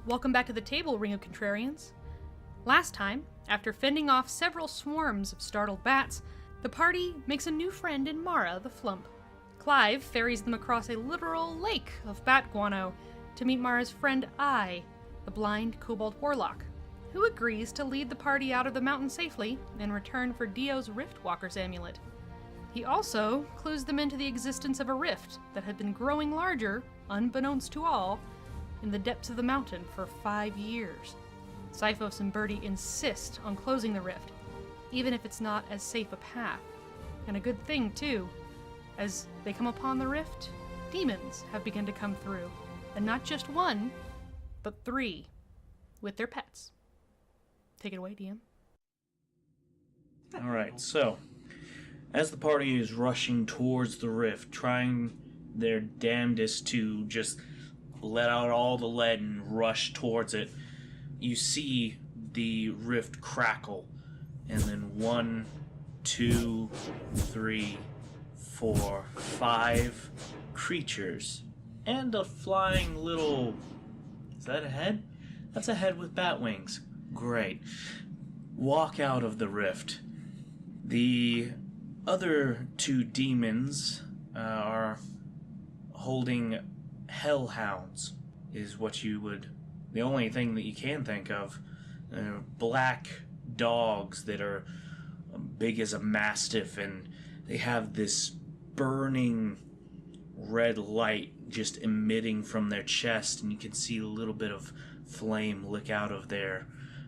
Welcome back to the table, Ring of Contrarians. Last time, after fending off several swarms of startled bats, the party makes a new friend in Mara the Flump. Clive ferries them across a literal lake of bat guano to meet Mara's friend Ai, the blind kobold warlock, who agrees to lead the party out of the mountain safely in return for Dio's Riftwalker's amulet. He also clues them into the existence of a rift that had been growing larger, unbeknownst to all, in the depths of the mountain for 5 years. Sifos and Birdie insist on closing the rift, even if it's not as safe a path. And a good thing, too. As they come upon the rift, demons have begun to come through. And not just one, but 3, with their pets. Take it away, DM. Alright, so, as the party is rushing towards the rift, trying their damnedest to just let out all the lead and rush towards it, you see the rift crackle, and then 1, 2, 3, 4, 5 creatures, and a flying little... Is that a head? That's a head with bat wings. Great. Walk out of the rift. The other 2 demons are holding hellhounds, is what you would... The only thing that you can think of. Black dogs that are big as a mastiff, and they have this burning red light just emitting from their chest, and you can see a little bit of flame lick out of their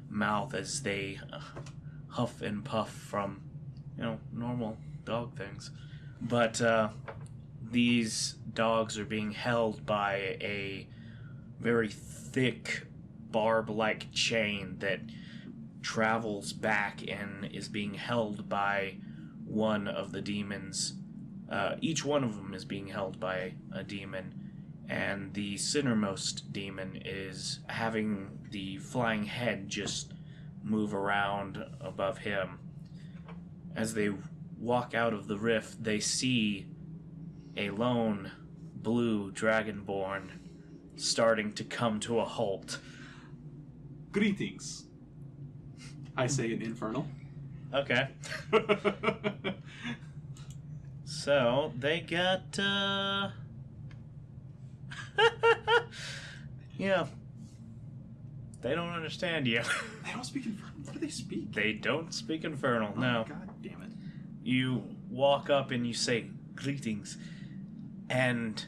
mouth as they huff and puff from, normal dog things. But these dogs are being held by a very thick barb-like chain that travels back and is being held by one of the demons. Each one of them is being held by a demon, and the centermost demon is having the flying head just move around above him. As they walk out of the rift, they see a lone blue dragonborn starting to come to a halt. Greetings, I say in Infernal. Okay. So, they got, yeah. They don't understand you. They don't speak Infernal. What do they speak? They don't speak Infernal, no. God damn it. You walk up and you say, greetings. And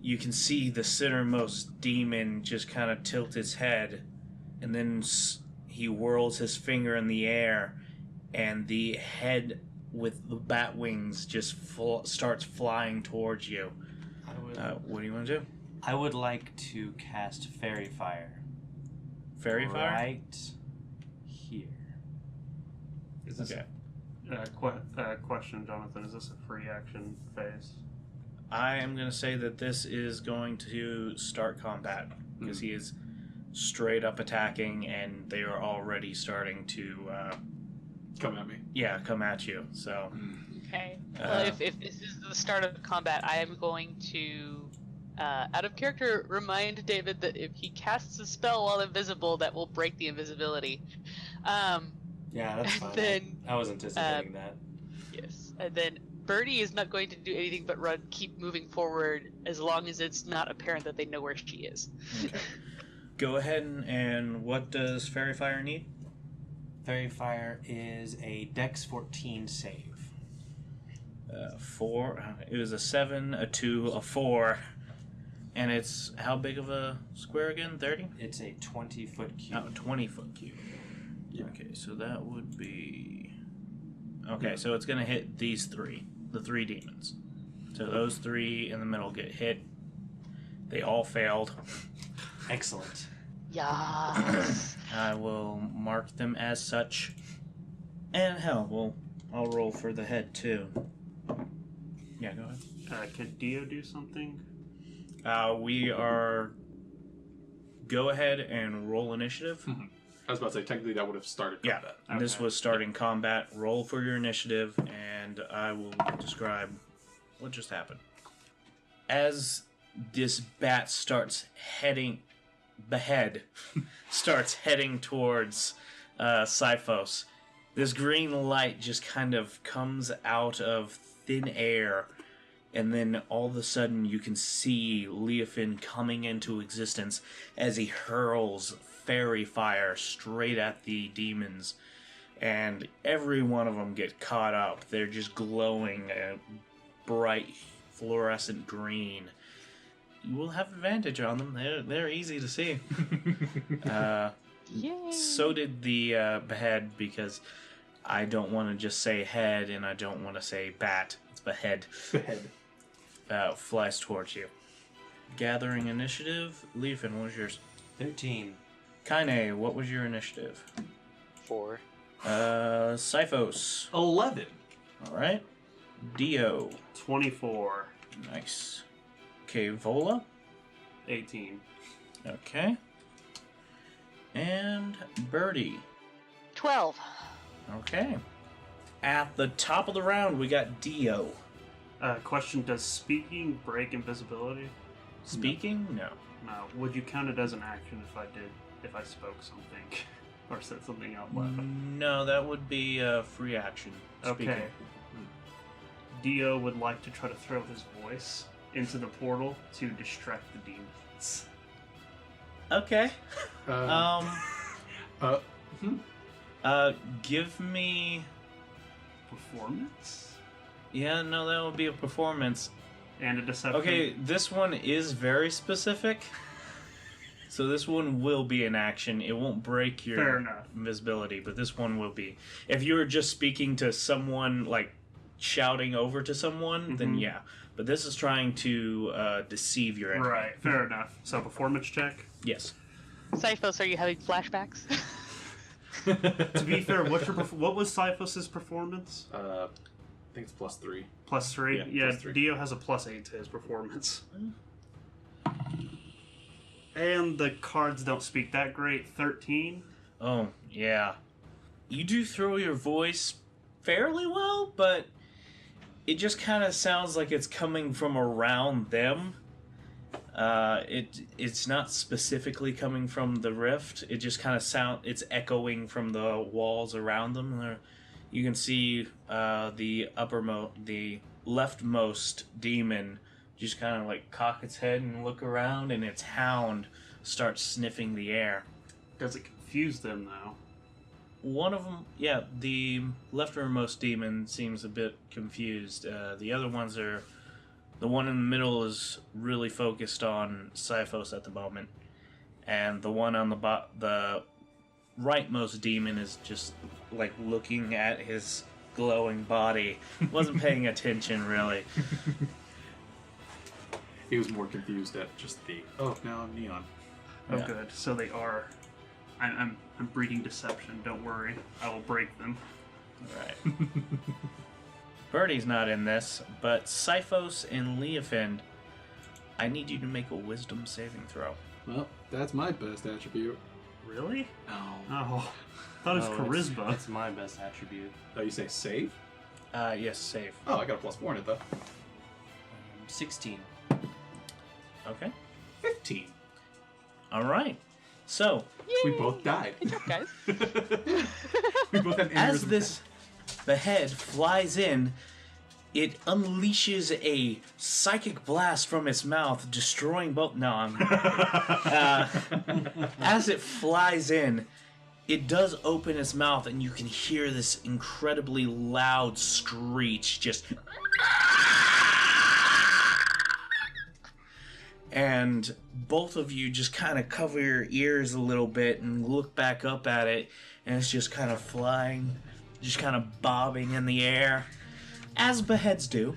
you can see the centermost demon just kind of tilt his head. And then he whirls his finger in the air. And the head with the bat wings just starts flying towards you. What do you want to do? I would like to cast Fairy Fire. Fairy Fire? Right here. Is this okay. Question, Jonathan, is this a free action phase? I am going to say that this is going to start combat, because he is straight up attacking, and they are already starting to... come at me. Yeah, come at you, so... Okay. Well, if this is the start of combat, I am going to, out of character, remind David that if he casts a spell while invisible, that will break the invisibility. Yeah, that's fine. Then, I was anticipating that. Yes. And then Birdie is not going to do anything but keep moving forward as long as it's not apparent that they know where she is. Okay. Go ahead and what does Fairy Fire need? Fairy Fire is a Dex 14 save. 4. It was a 7, a 2, a 4. And it's how big of a square again? 30? It's a 20-foot cube. Oh, 20-foot cube. Yeah. Okay, so that would be... Okay, so it's going to hit these 3. The 3 demons. So those 3 in the middle get hit. They all failed. Excellent. Yes. I will mark them as such. And hell, I'll roll for the head too. Yeah, go ahead. Could Dio do something? We are... Go ahead and roll initiative. Mm-hmm. I was about to say, technically that would have started combat. Yeah, this was starting combat. Roll for your initiative, and I will describe what just happened. As this bat starts heading Behead starts heading towards Sifos. This green light just kind of comes out of thin air, and then all of a sudden you can see Leofin coming into existence as he hurls fairy fire straight at the demons, and every one of them get caught up. They're just glowing a bright fluorescent green. You will have advantage on them. They're easy to see. Yay! So did the behead, because I don't want to just say head and I don't want to say bat. It's behead. Behead. Flies towards you. Gathering initiative. Leafin, what was yours? 13. Kaine, what was your initiative? 4. Sifos. 11. Alright. Dio. 24. Nice. Okay, Vola. 18. Okay. And Birdie. 12. Okay. At the top of the round, we got Dio. Question: does speaking break invisibility? Speaking? No. No. Would you count it as an action if I spoke something or said something out loud? No, that would be a free action. Speaking. Okay. Dio would like to try to throw his voice into the portal to distract the demons. Okay. Uh, Give me... Performance Yeah, no, that would be a performance. and a deception. Okay, this one is very specific. So this one will be an action. It won't break Fair your enough. invisibility, but this one will be. If you were just speaking to someone, like shouting over to someone, then Mhm. yeah. But this is trying to deceive your enemy. Right. Fair enough. So performance check. Yes. Sifos, are you having flashbacks? To be fair, what was Sifos' performance? I think it's +3. +3. Yeah, Yeah, +3. Dio has a +8 to his performance. And the cards don't speak that great. 13. Oh, yeah. You do throw your voice fairly well, but it just kind of sounds like it's coming from around them. It's not specifically coming from the rift. It just kind of it's echoing from the walls around them. You can see the leftmost demon just kind of like cock its head and look around, and its hound starts sniffing the air. Does it confuse them, though? One of them, yeah, the leftmost demon seems a bit confused. The other ones are... The one in the middle is really focused on Sifos at the moment. And the one on the rightmost demon is just, like, looking at his glowing body. Wasn't paying attention, really. He was more confused at just the, now I'm neon. Oh, Yeah. good. So they are. I'm breeding deception. Don't worry. I will break them. Right. Birdie's not in this, but Sifos and Leofin, I need you to make a wisdom saving throw. Well, that's my best attribute. Really? No. Oh, I thought it was Oh, charisma. That's my best attribute. Oh, you say save? Yes, save. Oh, I got a +4 in it, though. 16. Okay. 15. All right. So, We both died. Good job, guys. We both had as aneurysm. this behead flies in, it unleashes a psychic blast from its mouth, destroying both. No, as it flies in, it does open its mouth, and you can hear this incredibly loud screech, just. And both of you just kind of cover your ears a little bit and look back up at it, and it's just kind of flying, just kind of bobbing in the air, as beheads do.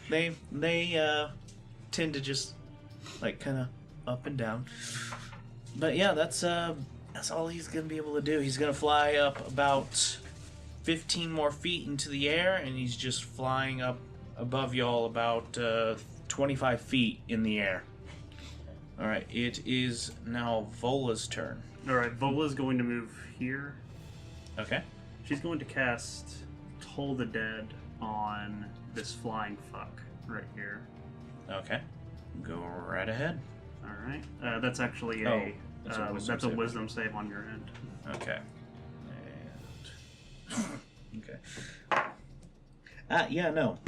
They tend to just like kind of up and down. But yeah, that's all he's gonna be able to do. He's gonna fly up about 15 more feet into the air, and he's just flying up above y'all about 25 feet in the air. Alright, it is now Vola's turn. Alright, Vola's going to move here. Okay. She's going to cast Toll the Dead on this flying fuck right here. Okay. Go right ahead. All right. That's actually Oh, that's a wisdom that's a save. wisdom save on your end. Okay. And... okay. Yeah, no.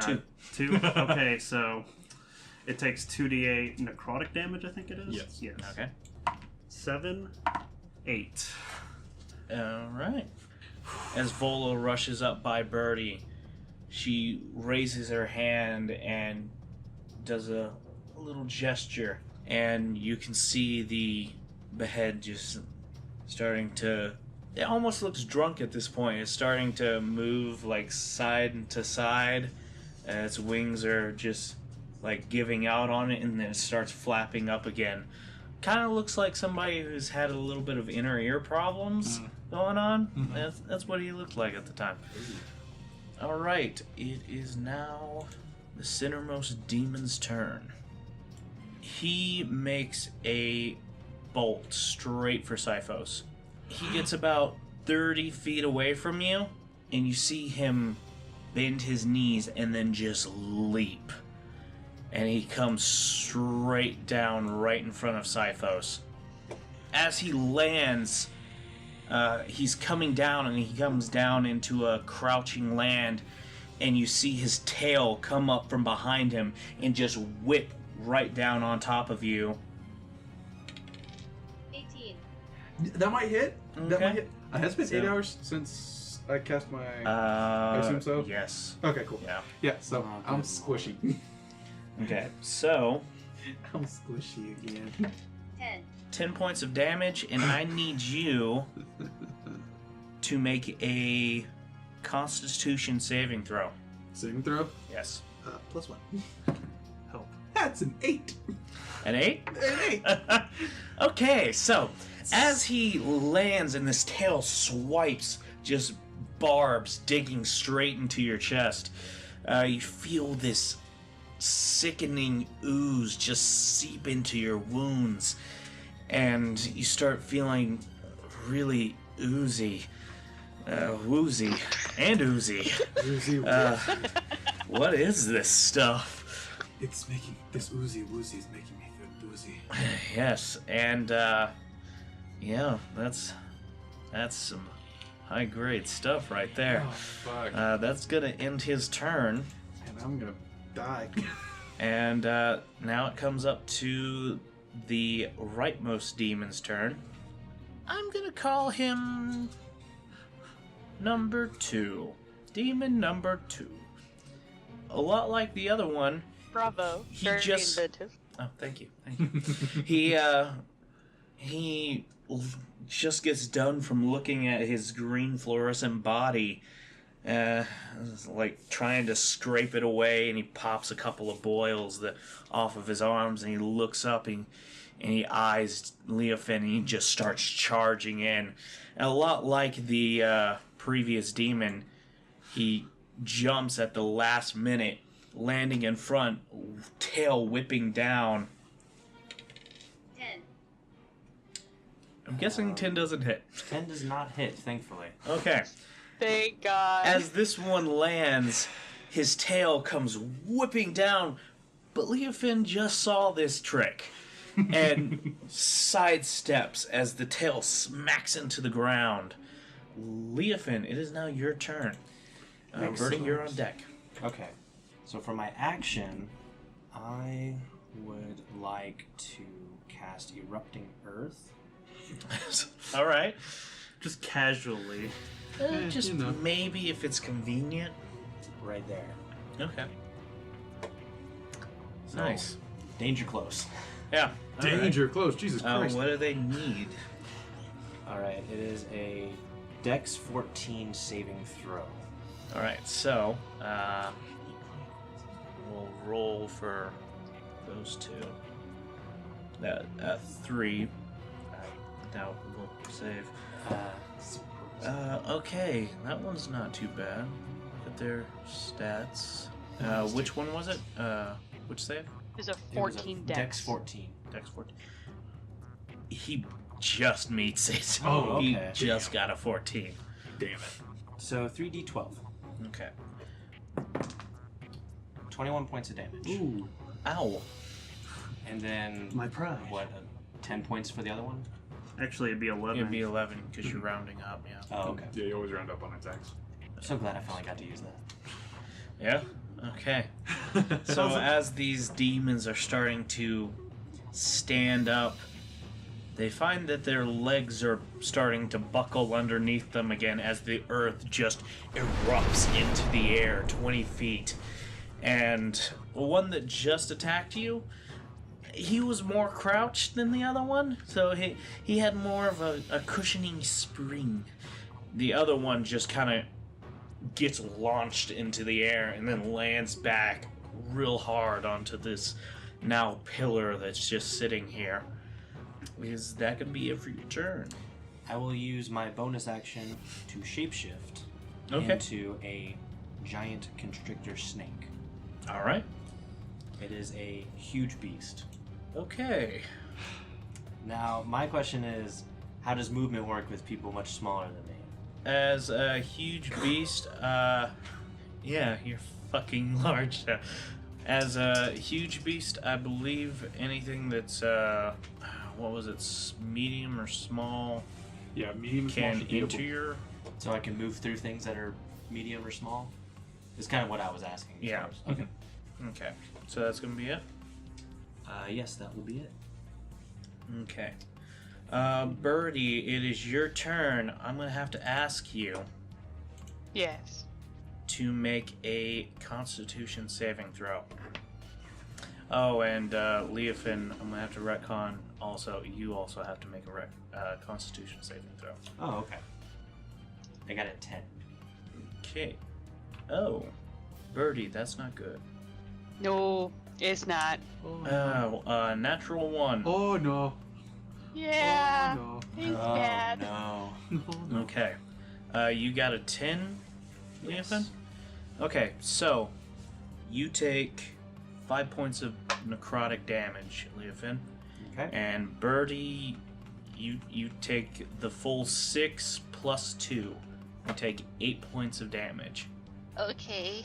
2. 2. Okay, so it takes 2d8 necrotic damage. I think it is. Yes. Yes. Okay. 7, 8. All right. As Volo rushes up by Birdie, she raises her hand and does a little gesture, and you can see the behead just starting to... It almost looks drunk at this point. It's starting to move like side to side. Its wings are just like giving out on it, and then it starts flapping up again. Kind of looks like somebody who's had a little bit of inner ear problems going on. That's what he looked like at the time. All right, it is now the Centermost Demon's turn. He makes a bolt straight for Sifos. He gets about 30 feet away from you, and you see him bend his knees and then just leap. And he comes straight down right in front of Sifos. As he lands, he's coming down, and he comes down into a crouching land, and you see his tail come up from behind him and just whip right down on top of you. 18. That might hit. That Okay. might hit. It has been So- 8 hours since I cast my... I assume so? Yes. Okay, cool. Yeah. Yeah, so Oh, I'm good squishy. Okay, so I'm squishy again. 10. 10 points of damage, and I need you to make a Constitution saving throw. Saving throw. Yes. +1. Help. That's an 8. An 8? An 8. Okay, so as he lands and this tail swipes, just barbs digging straight into your chest, you feel this sickening ooze just seep into your wounds, and you start feeling really woozy, and oozy. What is this stuff? It's making... This oozy woozy is making me feel woozy. Yes, and yeah, that's some high grade stuff right there. Oh, fuck. That's gonna end his turn, And I'm gonna die. and now it comes up to the rightmost demon's turn. I'm gonna call him number 2. Demon number 2. A lot like the other one. Bravo. He Very just- inventive. Oh, thank you. He just gets done from looking at his green fluorescent body, like trying to scrape it away, and he pops a couple of boils off of his arms, and he looks up and he eyes Leofin, and he just starts charging in. And a lot like the previous demon, he jumps at the last minute, landing in front, tail whipping down. 10. I'm guessing 10 doesn't hit. 10 does not hit, thankfully. Okay. Thank God. As this one lands, his tail comes whipping down, but Leofin just saw this trick and sidesteps as the tail smacks into the ground. Leofin, it is now your turn. Bertie, you're on deck. Okay. So for my action, I would like to cast Erupting Earth. All right. Just casually. Just you know. maybe if it's convenient. Right there. Okay. So, Nice. Danger close. Yeah. all right. Danger close. Jesus Christ. What do they need? Alright, it is a Dex 14 saving throw. All right, so we'll roll for those two. That 3. I doubt we'll save. Okay, that one's not too bad. Look at their stats. Which one was it? Which save? There's a It was a 14 Dex 14. Dex 14. He just meets it. Oh, He okay. just got a 14. Damn it. So 3d12. Okay. 21 points of damage. Ooh. Ow. And then My pride. what? 10 points for the other one? Actually, it'd be 11. It'd be 11 because you're rounding up. Yeah. Oh, okay. Yeah, you always round up on attacks. I'm so glad I finally got to use that. Yeah. Okay. So as these demons are starting to stand up, they find that their legs are starting to buckle underneath them again as the earth just erupts into the air 20 feet. And one that just attacked you, he was more crouched than the other one, so he had more of a cushioning spring. The other one just kind of gets launched into the air and then lands back real hard onto this now pillar that's just sitting here. Is that going to be it for your turn? I will use my bonus action to shapeshift Okay. into a giant constrictor snake. All right. It is a huge beast. Okay. Now, my question is, how does movement work with people much smaller than me? As a huge beast, yeah, you're fucking large. As a huge beast, I believe anything that's, what was it, medium or small Yeah, medium and small can should be enter able- your... So I can move through things that are medium or small? Is kind of what I was asking. as Yeah. far as- Okay. Okay, so that's going to be it? Yes, that will be it. Okay. Birdie, it is your turn. I'm going to have to ask you Yes. to make a Constitution saving throw. Oh, and Leofin, I'm going to have to retcon also. You also have to make a Constitution saving throw. Oh, okay. I got it 10. Okay. Oh, Birdie, that's not good. No, it's not. Oh, natural 1. Oh no. Yeah. Oh It's Oh, bad. no. no. No. Okay. You got a 10, Yes. Leofin? Okay, so you take 5 points of necrotic damage, Leofin. Okay. And Birdie, you take the full 6 plus 2. You take 8 points of damage. Okay.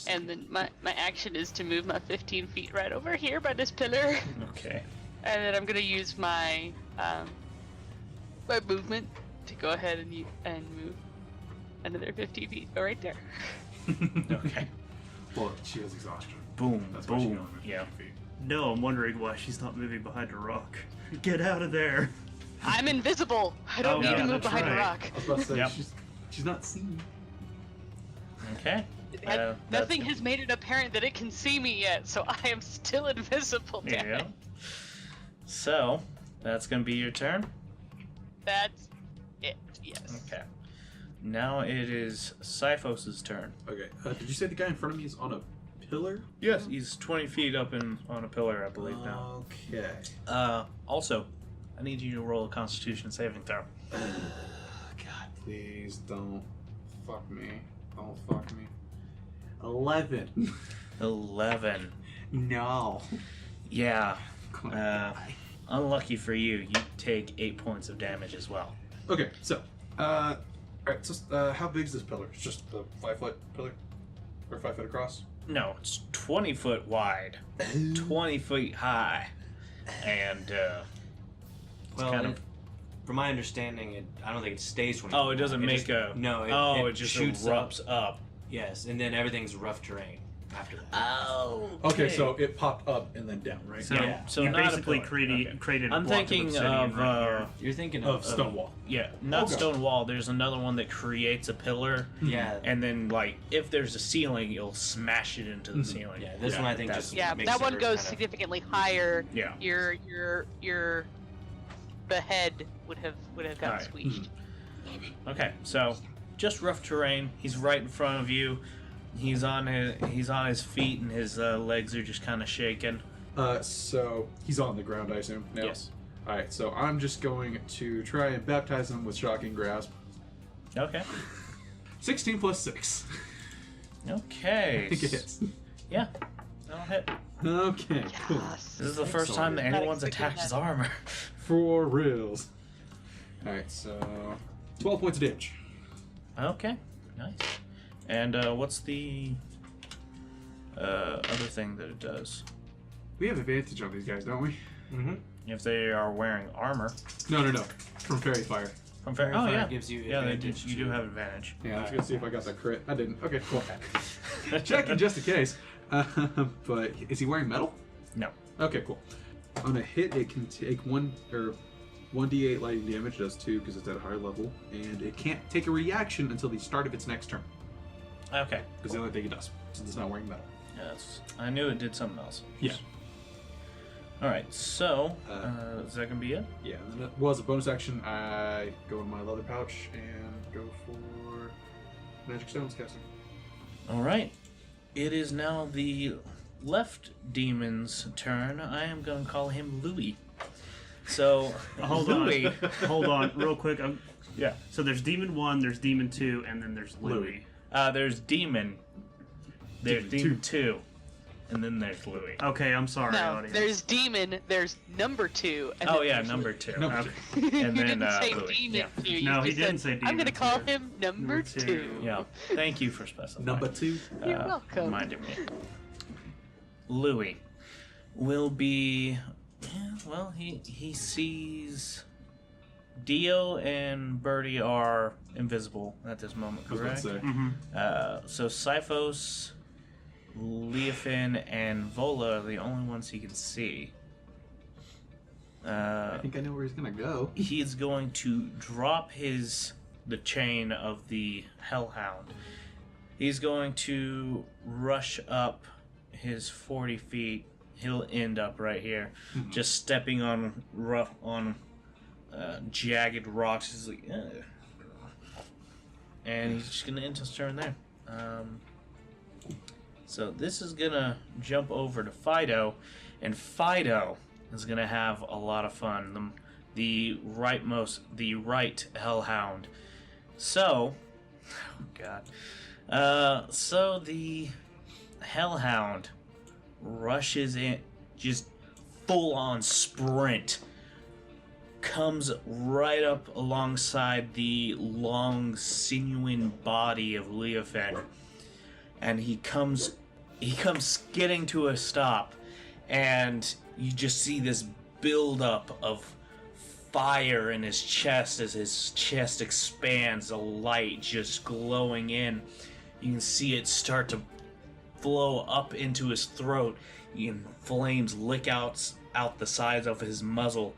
And then my action is to move my 15 feet right over here by this pillar. Okay. And then I'm gonna use my my movement to go ahead and move another 50 feet. Go right there. Okay. Well, she has exhaustion. Boom. That's why she boom. can only move Yeah. 50 feet. No, I'm wondering why she's not moving behind a rock. Get out of there! I'm invisible. I don't Oh, need yeah, to move that's behind a right. rock. I was about to say Yep. she's not seen. Okay. That's Nothing good. has made it apparent that it can see me yet, so I am still invisible. Damn Yeah. it. So, that's going to be your turn? That's it. Yes. Okay. Now it is Syphos' turn. Okay. Did you say the guy in front of me is on a pillar? Yes, he's 20 feet up on a pillar, I believe now. Okay. Also, I need you to roll a Constitution saving throw. God, please don't fuck me. Don't fuck me. 11. 11. No. Yeah. Unlucky for you, you take 8 points of damage as well. Okay, so, alright, so, how big is this pillar? It's just a 5-foot pillar? Or 5 foot across? No, it's 20 foot wide, 20 feet high, and Well, kind of- from my understanding, I don't think it stays 20 oh, it feet doesn't long. make just, a No, it just shoots erupts up. Yes, and then everything's rough terrain after that. Oh. Okay, so it popped up and then down, right? So, Yeah. So you not a basically pillar. created, Okay. created a I'm block thinking of obsidian of right here. You're thinking Of stone wall. yeah, not Okay. stone wall. There's another one that creates a pillar, Yeah, and then like if there's a ceiling, you'll smash it into the Mhm. ceiling. yeah. This Yeah, one I think that's- just Yeah, makes that one it goes kind of- significantly higher. Yeah. Your the head would have gotten Alright. squeezed. Okay, so just rough terrain. He's right in front of you. He's on his feet, and his legs are just kind of shaking. So he's on the ground, I assume. No? Yes. Alright, so I'm just going to try and baptize him with Shocking Grasp. Okay. 16 plus 6. Okay. Yes. Yeah. That'll hit. Okay, cool. Yes. This is the first time that Not anyone's expecting attacked his that. armor. For reals. Alright, so 12 points of damage. Okay. Nice. And what's the other thing that it does? We have advantage on these guys, don't we? Mm-hmm. If they are wearing armor. No. From Fairy Fire. From fair. Fairy Oh Fire yeah. gives you Yeah, they did. advantage You do to- have advantage. Yeah, I was gonna see if I got that crit. I didn't. Okay, cool. Checking just in case. But is he wearing metal? No. Okay, cool. On a hit, it can take 1d8 lightning damage. Does 2 because it's at a higher level, and it can't take a reaction until the start of its next turn. Okay. Because the only thing it does, since it's not wearing metal. Yes. I knew it did something else. Yeah. All right. So is that gonna be it? Yeah. And then, well, as a bonus action, I go in my leather pouch and go for magic stones casting. All right. It is now the left demon's turn. I am going to call him Louis. So, Hold Louis. on. Hold on, real quick. Yeah. So there's Demon 1, there's Demon 2, and then there's Louis. There's Demon. There's Demon 2. And then there's Louis. Okay, I'm sorry, No, audience. there's demon. There's number 2. And Oh, then yeah, there's number 2. Number Okay. Louis. And you then, didn't say Louis, demon yeah. 2. You No, he just didn't said, say I'm gonna demon call 2. him number Number 2. 2. Yeah. Thank you for specifying. Number 2. You're welcome. Reminded me. Louis will be. Yeah, well, he sees. Dio and Birdie are invisible at this moment, I was about to correct? say. Mm-hmm. So Sipho's, Leofin, and Vola are the only ones he can see. I think I know where he's gonna go. He's going to drop the chain of the Hellhound. He's going to rush up his 40 feet. He'll end up right here, just stepping on jagged rocks. He's like, ugh. And he's just gonna end his turn there. So this is gonna jump over to Fido, and Fido is gonna have a lot of fun. The right Hellhound. So, oh god. So the Hellhound rushes in, just full on sprint. Comes right up alongside the long, sinuous body of Leofin, and he comes skidding to a stop, and you just see this buildup of fire in his chest as his chest expands, a light just glowing in. You can see it start to flow up into his throat, and flames lick out the sides of his muzzle.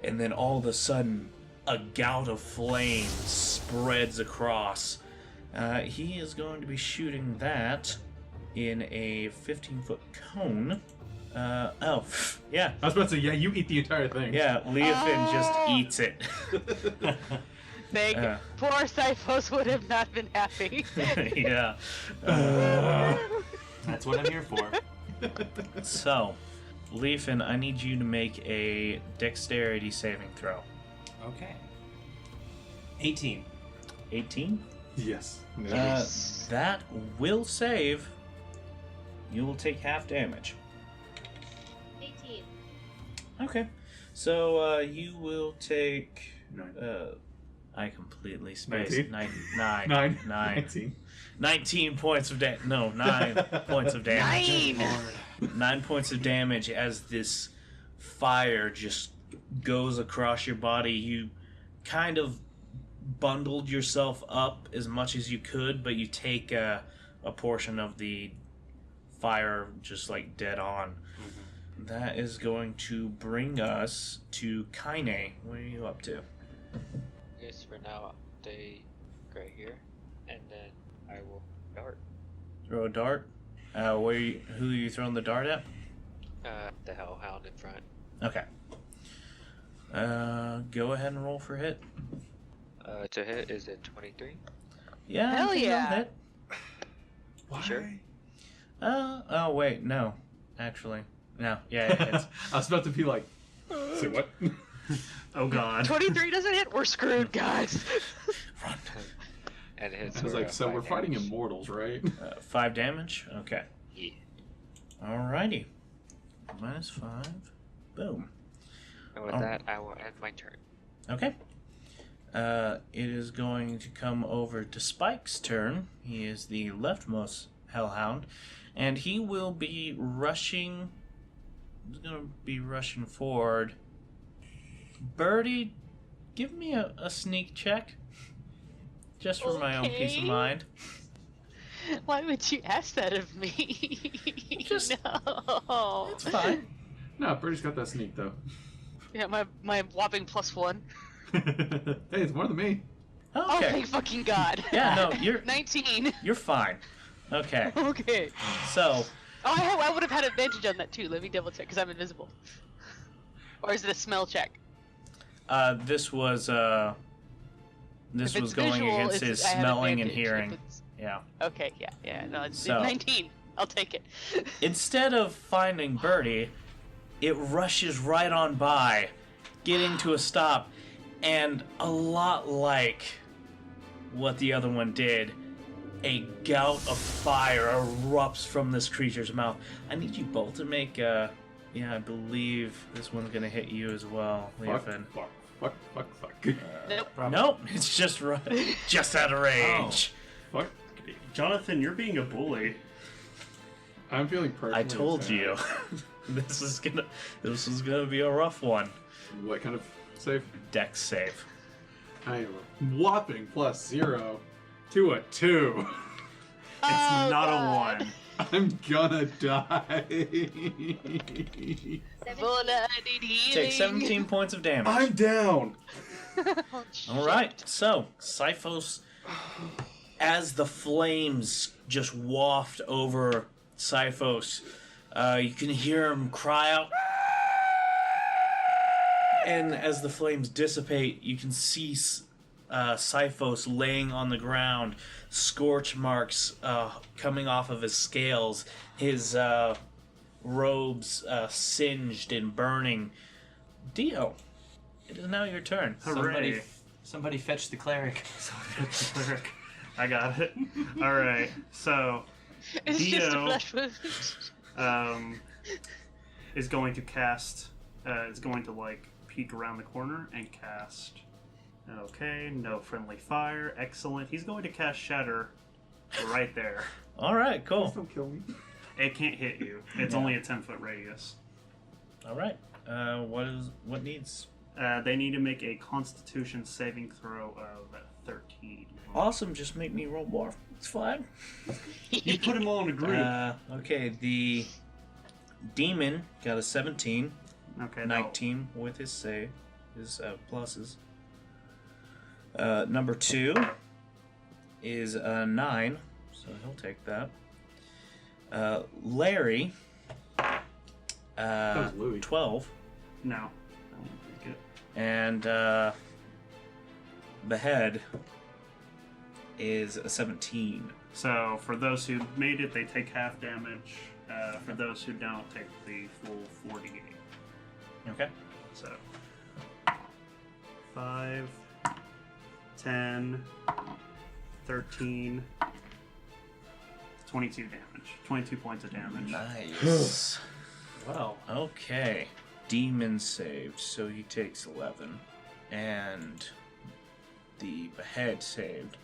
And then all of a sudden, a gout of flame spreads across. He is going to be shooting that in a 15-foot cone. Yeah. I was about to say, yeah, you eat the entire thing. Yeah, Leofin just eats it. Poor Sipho's would have not been happy. Yeah. That's what I'm here for. So, Leofin, I need you to make a dexterity saving throw. Okay. 18. 18? Yes. Yes. That will save. You will take half damage. 18. Okay. So, you will take... 9. I completely spaced. 19? 9. 9. 19. 19 points of damage. No, 9 points of damage. 9! 9 points of damage as this fire just goes across your body. You kind of bundled yourself up as much as you could, but you take a portion of the fire just like dead on. That is going to bring us to Kaine. What are you up to? Okay, so for now, I'll stay right here, and then I will dart. Throw a dart. Who are you throwing the dart at? The Hellhound in front. Okay. Go ahead and roll for hit. To hit is it 23? Yeah. I Hell think that'll yeah. hit. Why? Sure. Oh wait, no. Actually, no. Yeah, it hits. I was about to be like, say what? Oh god. 23 doesn't hit, we're screwed, guys. Run. And it hits I was for, like, so 5 we're fighting damage. immortals, right? 5 damage. Okay. Yeah. Alrighty. -5. Boom. And with Oh. that, I will end my turn. Okay. It is going to come over to Spike's turn. He is the leftmost Hellhound, and he will be rushing is gonna be rushing forward. Birdie, give me a sneak check. Just for my own peace of Okay. mind. Why would you ask that of me? Just- no. It's fine. No, Birdie's got that sneak though. Yeah, my whopping +1. Hey, it's more than me. Oh, Okay. thank fucking God. Yeah, no, you're 19. you're fine. Okay. Okay. So, Oh, I would have had advantage on that too. Let me double check because I'm invisible. Or is it a smell check? this was If going it's visual, against it's- his I have smelling and advantage. If hearing. it's- Yeah. Okay, yeah. No, it's So- 19. I'll take it. Instead of finding Birdie, it rushes right on by, getting to a stop, and a lot like what the other one did, a gout of fire erupts from this creature's mouth. I need you both to make I believe this one's gonna hit you as well, Leofin. Fuck. Nope. Nope, it's just just out of range. Fuck. Jonathan, you're being a bully. I'm feeling personally I told attacked. you, this was gonna be a rough one. What kind of save? Dex save. I am a whopping +0 to a 2. It's Oh, not God. a 1. I'm gonna die. Blood-eyed Take 17 points of damage. I'm down. Oh, All right, so Sipho's, as the flames just waft over Sipho's, you can hear him cry out. And as the flames dissipate, you can see Sipho's laying on the ground, scorch marks coming off of his scales, his robes singed and burning. Dio, it is now your turn. Hooray. Somebody fetch the cleric. That's the cleric. I got it. Alright, so It's just a Dio- flesh wound. is going to cast, is going to like peek around the corner and cast. Okay, no friendly fire. Excellent. He's going to cast Shatter right there. All right, cool. Don't kill me. It can't hit you. It's only a 10-foot radius. All right. What needs? They need to make a Constitution saving throw of 13. Awesome. Just make me roll more. It's fine. You put them all in a group. Okay. The demon got a 17, Okay, no. 19 with his save, his pluses. Number 2 is a 9, so he'll take that. Larry, was Louis. 12, No. I won't take it. and the head is a 17. So, for those who made it, they take half damage. For those who don't, take the full 48. Okay. So, 5, 10, 13, 22 damage. 22 points of damage. Nice. Wow. Okay. Demon saved, so he takes 11. And the behead saved.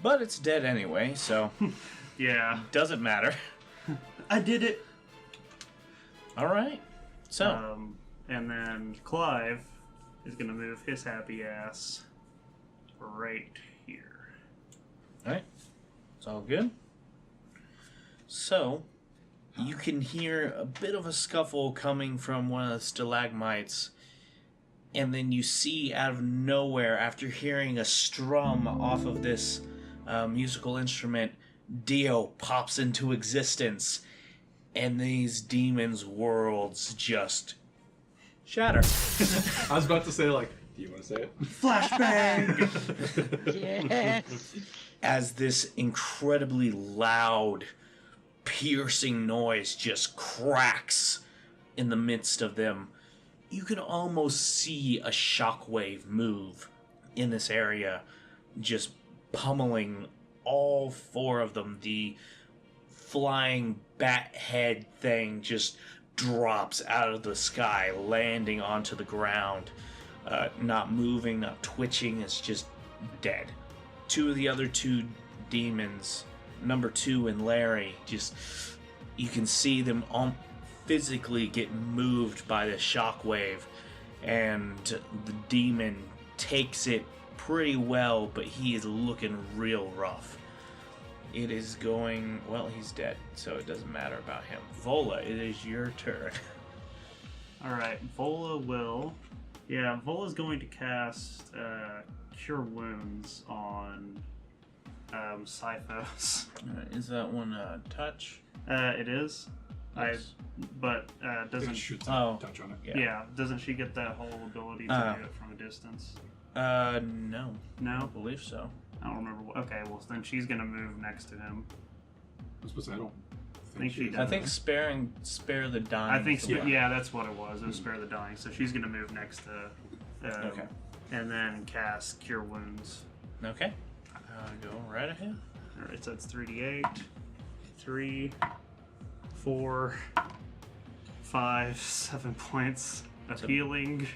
But it's dead anyway, so Yeah. doesn't matter. I did it! Alright. So, And then Clive is going to move his happy ass right here. alright. It's all good. So, you can hear a bit of a scuffle coming from one of the stalagmites. And then you see out of nowhere, after hearing a strum off of this musical instrument, Dio pops into existence. And these demons' worlds just shatter. I was about to say, like, do you want to say it? Flashbang! Yes. As this incredibly loud, piercing noise just cracks in the midst of them. You can almost see a shockwave move in this area, just pummeling all 4 of them. The flying bat head thing just drops out of the sky, landing onto the ground. Not moving, not twitching, it's just dead. 2 of the other 2 demons, number 2 and Larry, just, you can see them physically get moved by the shockwave, and the demon takes it pretty well, but he is looking real rough. It is going... Well, he's dead, so it doesn't matter about him. Vola, it is your turn. Alright, Vola will... Yeah, Vola's going to cast Cure Wounds on Sipho's. Is that one touch? It is. Yes. Doesn't... Shoots Oh. touch on it. Yeah, doesn't she get that whole ability to do it from a distance? No. I No? don't believe so. I don't remember. Okay, well, then she's going to move next to him. I suppose I don't think she is. does. I think spare the dying. I think, Yeah. yeah, that's what it was. It was Spare the Dying. So she's going to move next to... Okay. And then cast Cure Wounds. Okay. Go right ahead. Alright, so it's 3d8. 3, 4, 5, 7 points of healing.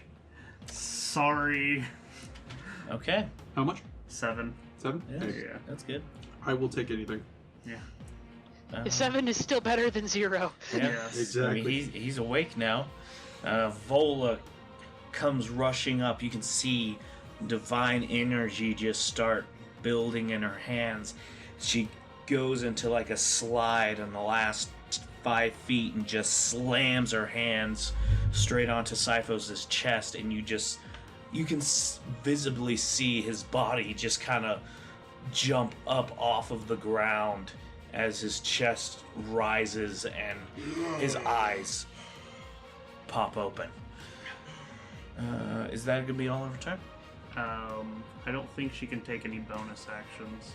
Sorry. Okay. How much? 7. 7? Yeah, Yeah. that's good. I will take anything. Yeah. The 7 is still better than 0. Yeah. Yes. Exactly. I mean, he's awake now. Vola comes rushing up. You can see divine energy just start building in her hands. She goes into like a slide on the last 5 feet and just slams her hands straight onto Sipho's chest, and you can visibly see his body just kind of jump up off of the ground as his chest rises and his eyes pop open. Is that gonna be all of her turn? I don't think she can take any bonus actions.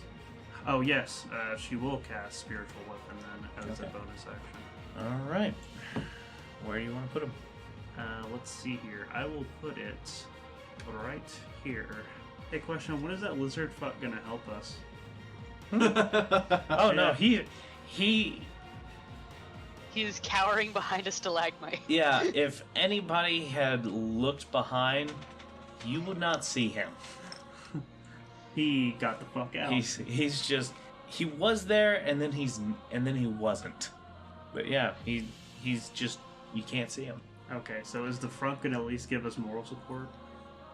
Oh, yes. She will cast Spiritual Weapon then as a Okay. bonus action. All right. Where do you want to put him? Let's see here. I will put it right here. Hey, question. When is that lizard fuck gonna help us? Oh no, Yeah. he. He's cowering behind a stalagmite. Yeah, if anybody had looked behind, you would not see him. He got the fuck out. He's just he was there and then he wasn't. But yeah, he's just you can't see him. Okay, so is the front gonna at least give us moral support?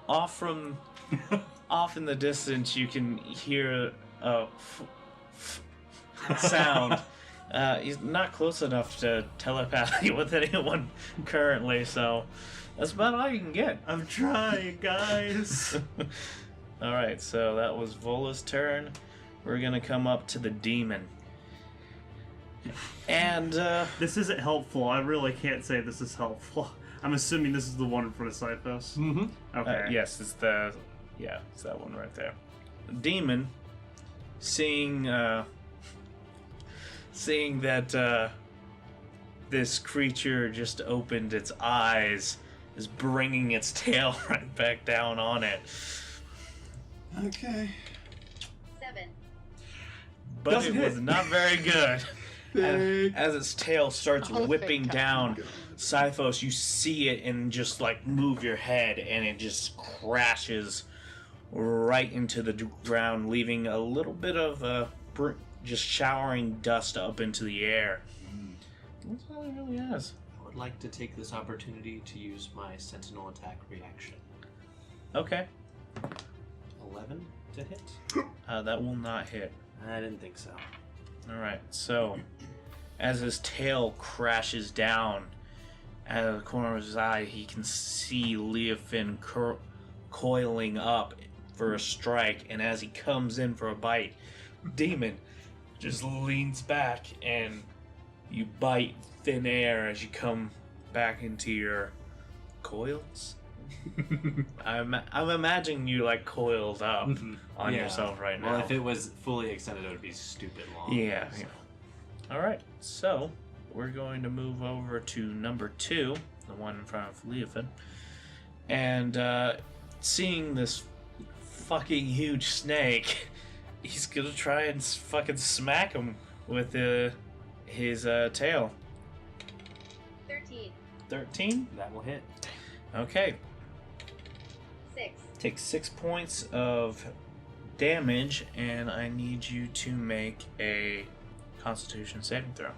Off in the distance, you can hear a sound. He's not close enough to telepathy with anyone currently, so that's about all you can get. I'm trying, guys. All right, so that was Vola's turn. We're gonna come up to the demon, and This isn't helpful. I really can't say this is helpful. I'm assuming this is the one in front of Sipos. Mm-hmm. Okay. yes, it's that one right there. Demon, seeing that this creature just opened its eyes, is bringing its tail right back down on it. Okay. 7. But Doesn't it was hit. not very good. Thank As its tail starts Oh, thank whipping God. down, Sipos, you see it and just like move your head, and it just crashes right into the ground, leaving a little bit of just showering dust up into the air. That's all it really has. I would like to take this opportunity to use my Sentinel attack reaction. Okay, 11 to hit? that will not hit. I didn't think so. Alright, so as his tail crashes down out of the corner of his eye, he can see Leofin coiling up for a strike, and as he comes in for a bite, Demon just leans back and you bite thin air as you come back into your coils. I'm imagining you like coiled up on Yeah. yourself right now. Well, if it was fully extended, it would be stupid long. Yeah, so. yeah. Alright, so we're going to move over to number 2, the one in front of Leofin. And seeing this fucking huge snake, he's gonna try and fucking smack him with his tail. 13. 13? That will hit. Okay. 6. Take 6 points of damage, and I need you to make a Constitution saving throw.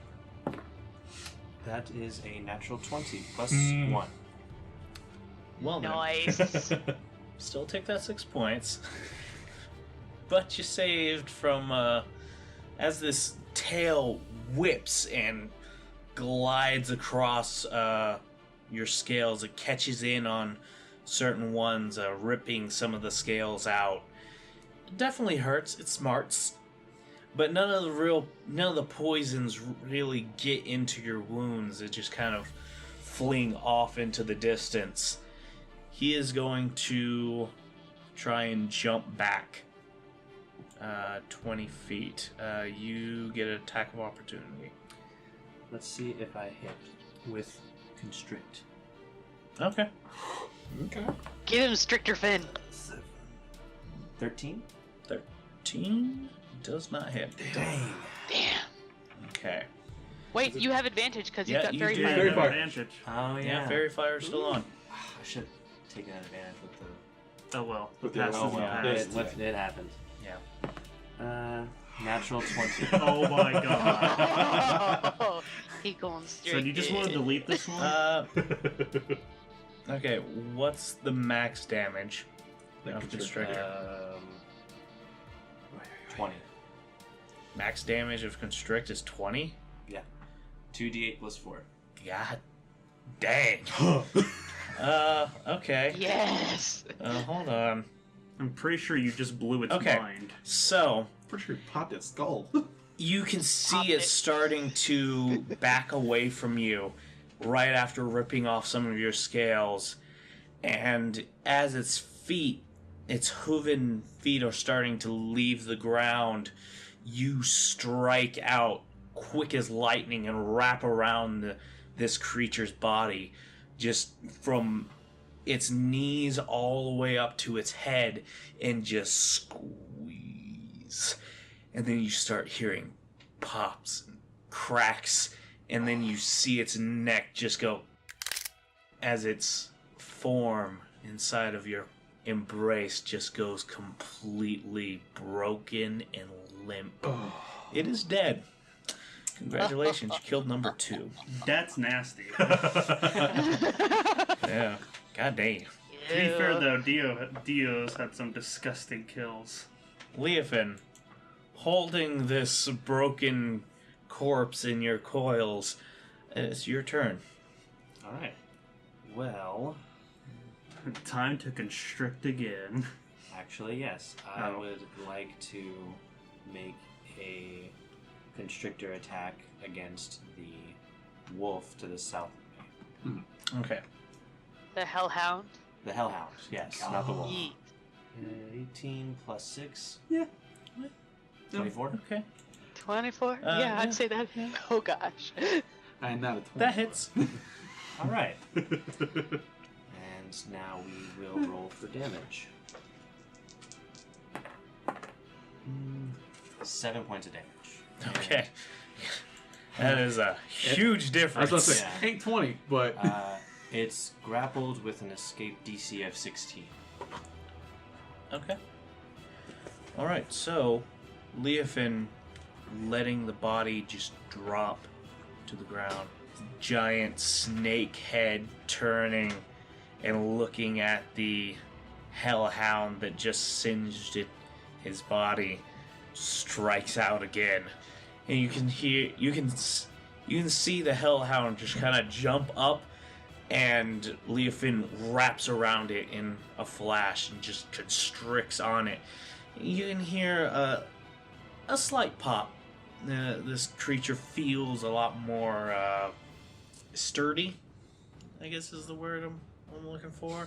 That is a natural 20 plus 1. Well then. Nice. Still take that 6 points. But you saved from, as this tail whips and glides across your scales, it catches in on certain ones, ripping some of the scales out. It definitely hurts, it smarts. But none of the poisons really get into your wounds. It just kind of fling off into the distance. He is going to try and jump back 20 feet. You get an attack of opportunity. Let's see if I hit with Constrict. Okay. Okay. Get him, Stricter Finn. 13? 13 does not hit. Dang. Damn. Okay. Wait, you have advantage because you've Yeah, got you Fairy do. Fire. Fairy Have Fire. advantage. Oh, Yeah, yeah. Fairy Fire's still on. I should have taken advantage with the... Oh well. The With the past oh is the well. past. It happened. Yeah. Natural 20. Oh my god. He going straight. So do you just want to delete this one? Okay, what's the max damage Like of Constrictor. Constrictor? 20. Max damage of Constrict is 20? 2d8 plus 4. God dang. Okay. Yes. Hold on. I'm pretty sure you just blew its Okay. mind. So, Pretty sure he popped its skull. you can see Pop it it. starting to back away from you right after ripping off some of your scales. And as its hooven feet are starting to leave the ground, you strike out quick as lightning and wrap around this creature's body, just from its knees all the way up to its head, and just squeeze. And then you start hearing pops and cracks, and then you see its neck just go as its form inside of your embrace just goes completely broken and limp. It is dead. Congratulations, you killed number 2. That's nasty. Yeah. God dang. To be fair though, Dio's had some disgusting kills. Leofin, holding this broken corpse in your coils, it's your turn. Alright. Well, Time to constrict again. actually, yes. I Oh. would like to make a constrictor attack against the wolf to the south of me. Okay. The Hellhound. The hellhound, yes, not the wolf. Yeet. 18 plus 6. Yeah. 24. Okay. 24? Yeah, Yeah, I'd say that. Oh gosh. And not a 20. That hits. Alright. And now we will roll for damage. 7 points of damage. Okay. That is a huge I was difference. about to say, Yeah. ain't 20, but It's grappled with an escape DC of 16. Okay. Alright, so Leofin letting the body just drop to the ground. Giant snake head turning and looking at the hellhound that just singed his body, strikes out again. And you can see the hellhound just kind of jump up, and Leofin wraps around it in a flash and just constricts on it. You can hear a slight pop. This creature feels a lot more sturdy, I guess is the word I'm looking for.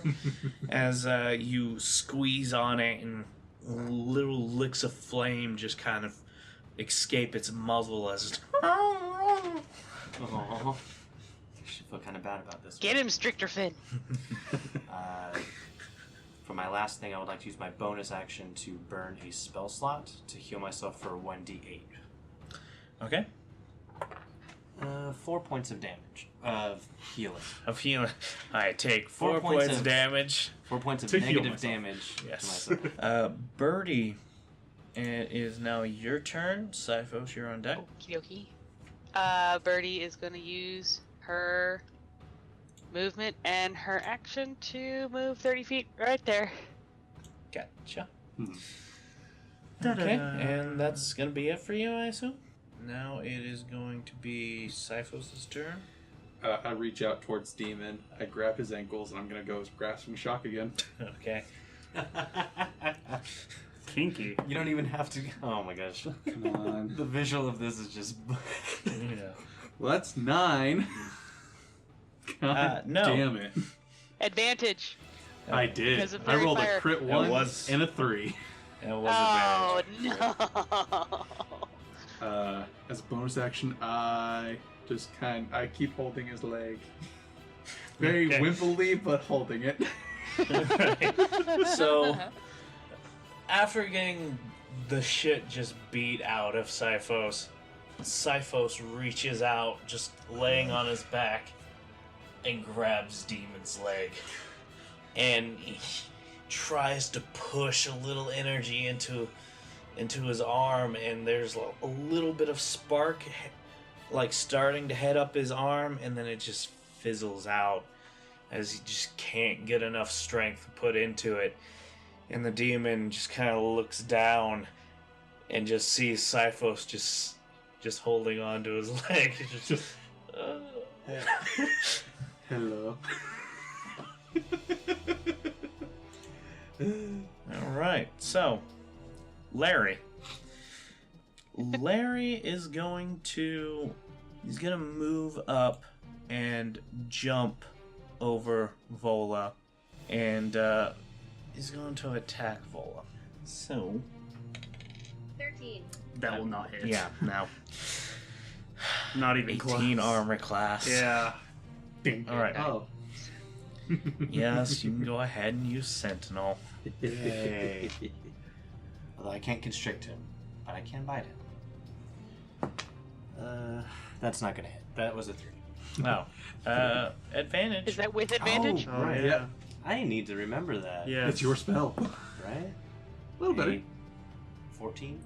As you squeeze on it and little licks of flame just kind of escape its muzzle as it's... Oh, I should feel kind of bad about this. Get him, Stricter Finn. For my last thing, I would like to use my bonus action to burn a spell slot to heal myself for 1d8. Okay. 4 points of damage. Of healing. Of healing. I take 4 4 points points of- damage. 4 points of To heal negative myself. damage Yes. to myself. Birdie, it is now your turn. Cyphos, you're on deck. Okie dokie. Birdie is gonna use her movement and her action to move 30 feet right there. Gotcha. Hmm. Okay, and that's gonna be it for you, I assume? Now it is going to be Sifos' turn. I reach out towards Demon. I grab his ankles, and I'm gonna go grasping shock again. Okay. Kinky. You don't even have to. Oh my gosh. Come on. The visual of this is just. Yeah. Well, that's 9. God no. damn it. Advantage. I did. Because of I fairy rolled fire. a crit That 1 was- and a 3. That was Oh advantage. no! As a bonus action, I keep holding his leg. Very Okay. wimpily, but holding it. So, after getting the shit just beat out of Sifos reaches out, just laying on his back, and grabs Demon's leg. And he tries to push a little energy into his arm, and there's a little bit of spark like starting to head up his arm, and then it just fizzles out as he just can't get enough strength put into it. And the demon just kind of looks down and just sees Sifos just holding on to his leg. Just Hello. all right. So, Larry is going to move up and jump over Vola, and he's going to attack Vola. So, 13. That will not hit. yeah, now Not even 18 close. armor class. Yeah. All right. Oh. Yes, you can go ahead and use Sentinel. Yay. Although I can't constrict him, but I can bite him. That's not gonna hit. That was a 3. Wow. Advantage. Is that with advantage? Oh, Right, yeah. I need to remember that. Yeah. It's your spell. Right? A little better. 14?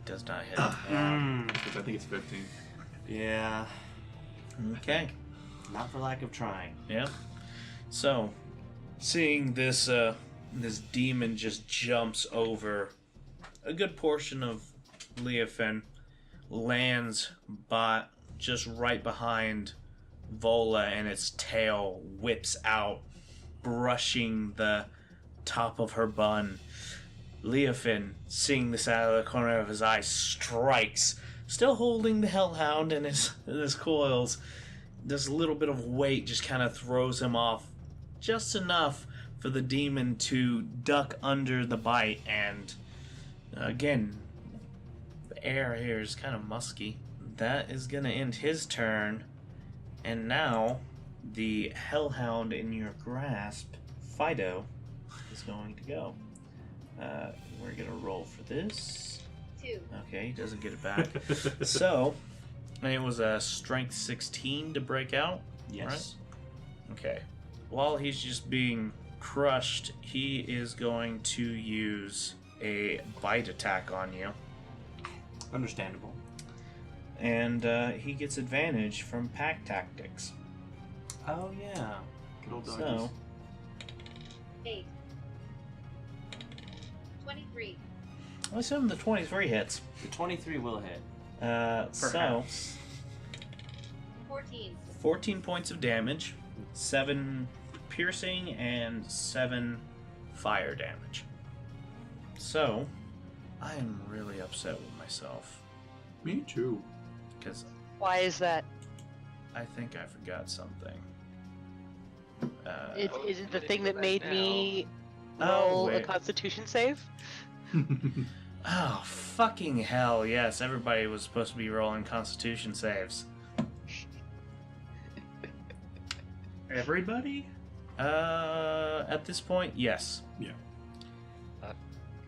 Does not hit. Mm. Because I think it's 15. Yeah. Okay. Not for lack of trying. Yep. So, seeing this this demon just jumps over a good portion of Leofin, lands just right behind Vola, and its tail whips out, brushing the top of her bun. Leofin, seeing this out of the corner of his eye, strikes, still holding the Hellhound in his coils. This little bit of weight just kind of throws him off just enough for the demon to duck under the bite, and again, the air here is kind of musky. That is going to end his turn, and now the Hellhound in your grasp, Fido, is going to go. We're going to roll for this. 2. Okay, he doesn't get it back. So, it was a strength 16 to break out. Yes. Okay. While he's just being crushed, he is going to use a bite attack on you. Understandable. And he gets advantage from pack tactics. Oh, yeah. Good old doggies. So, 8. 23. I assume the 23 hits. The 23 will hit. So, Perhaps. 14. 14 points of damage, 7 piercing, and 7 fire damage. So, I am really upset with myself, Me too. because Why is that? I think I forgot something. Is it the Getting thing that right made now. me Oh, roll a wait. Constitution save? Oh, fucking hell, yes, everybody was supposed to be rolling Constitution saves. Everybody? At this point, yes. Yeah.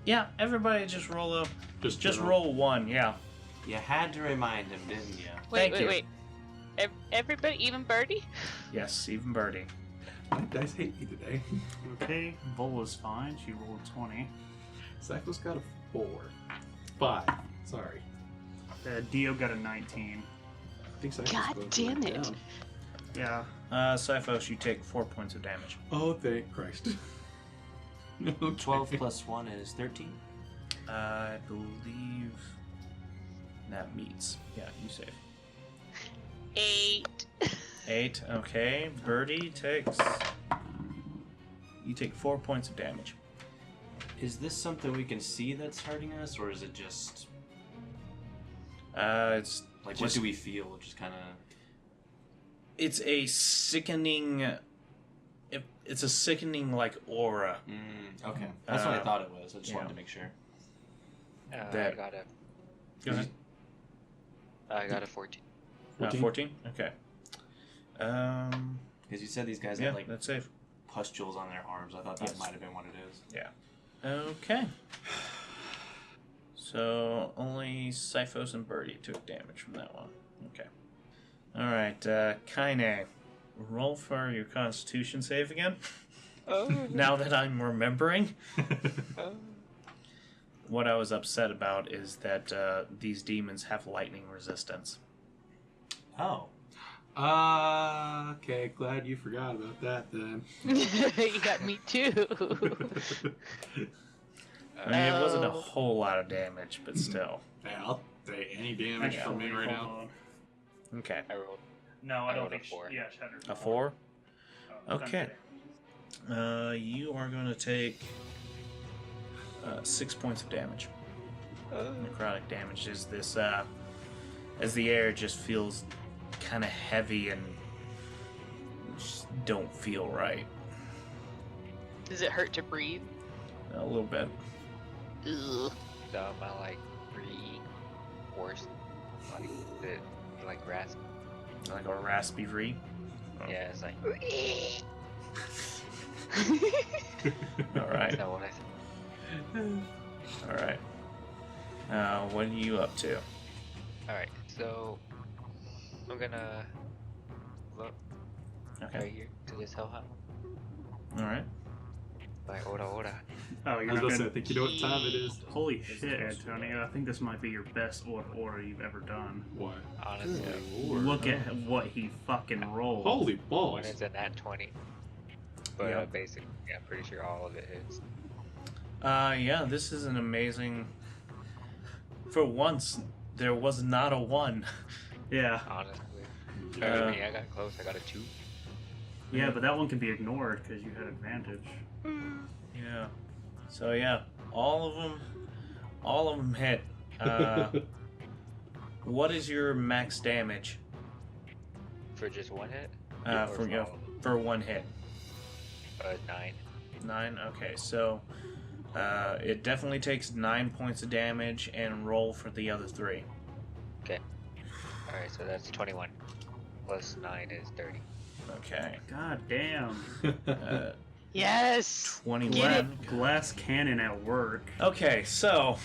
Yeah, everybody just roll a... Just general. roll 1, yeah. You had to remind him, didn't you? Wait, Thank you. wait. Everybody, even Birdie? Yes, even Birdie. My dice hate me today. Okay, Vola's fine. She rolled 20. Cypher's got a 4. 5. Sorry. Dio got a 19. think Cypher's God both damn went it. down. Yeah. Syphos, you take 4 points of damage. Oh, thank Christ. Okay. 12 plus 1 is 13. I believe that meets. Yeah, you save. 8. 8, okay. Birdie takes... You take 4 points of damage. Is this something we can see that's hurting us, or is it just It's like just, what do we feel? Just kind of. It's a sickening... It's a sickening, like, aura. Okay, that's what I Uh, thought it was. I just yeah. wanted to make sure. I That- got a Go ahead. 14. 14? Okay. Because you said these guys Yeah, had like that's safe. pustules on their arms. I thought that Yes. might have been what it is. Okay. So, only Syphos and Birdie took damage from that one. Okay. Alright, Kaine. Roll for your Constitution save again. Oh. Now that I'm remembering. Oh. What I was upset about is that these demons have lightning resistance. Oh. Okay, glad you forgot about that then. You got me too. I mean, it wasn't a Oh. whole lot of damage, but still. Hey, I'll take any damage Actually, from me right hold now. on. Okay. I rolled. No, I I don't rolled a think. 4. Yeah, Shatter. A 4? Oh, Okay. You are going to take 6 points of damage. Necrotic damage is this, as the air just feels kind of heavy and just don't feel right. Does it hurt to breathe? A little bit. Ugh. So am I like worse? Like the like rasp? Like a raspy V. Yeah, it's like Alright. that's not what I said. Alright. What are you up to? Alright, so I'm gonna look Okay. right here to this hellhound. Alright. Like ora ora. Oh, I you're was not about to say, I gonna. think you know what time it is. Holy shit, Antonio! I think this might be your best aura you've ever done. What? Honestly, Lord. Look at what he fucking rolled. Holy one balls. is a nat 20. But Yeah. basically, yeah, I'm pretty sure all of it hits. Yeah, this is an amazing... For once, there was not a 1. Yeah, Honestly. Uh, I mean, I got close. I got a 2. yeah, but that one can be ignored because you had advantage. Yeah. So yeah, all of them hit. What is your max damage? For just one hit? Uh, Or for you know, all of for one hit. 9. 9. Okay, so it definitely takes 9 points of damage, and roll for the other 3. Alright, so that's 21. Plus 9 is 30. Okay. God damn. Yes. 21. Glass cannon at work. Okay, so.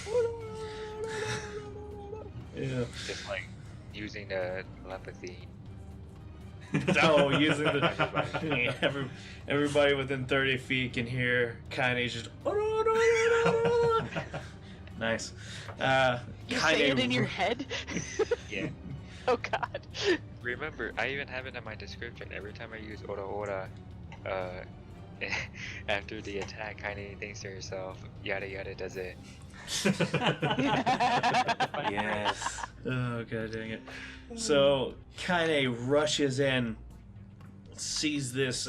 Yeah. Just like using the telepathy. Oh, using the everybody within 30 feet can hear Kaine just nice. You say it in your Kaine, head? Yeah. Oh god. Remember, I even have it in my description. Every time I use ora ora, after the attack, Kaine thinks to herself, yada yada does it. Yes. oh god dang it. So Kaine rushes in, sees this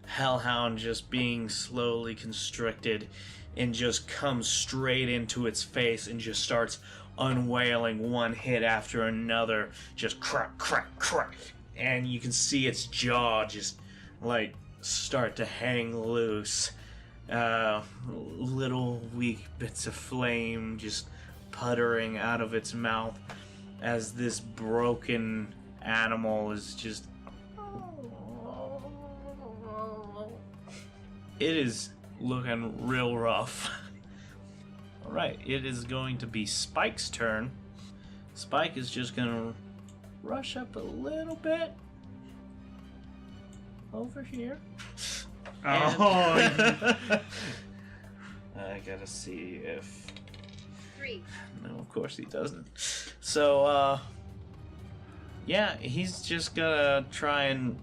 hellhound just being slowly constricted, and just comes straight into its face and just starts unwailing one hit after another, just crack, crack, crack, and you can see its jaw just like start to hang loose. Little weak bits of flame just puttering out of its mouth as this broken animal is just. It is looking real rough. Alright, it is going to be Spike's turn. Spike is just gonna rush up a little bit over here. Oh, I gotta see if. 3. No, of course he doesn't. So, Yeah, he's just gonna try and...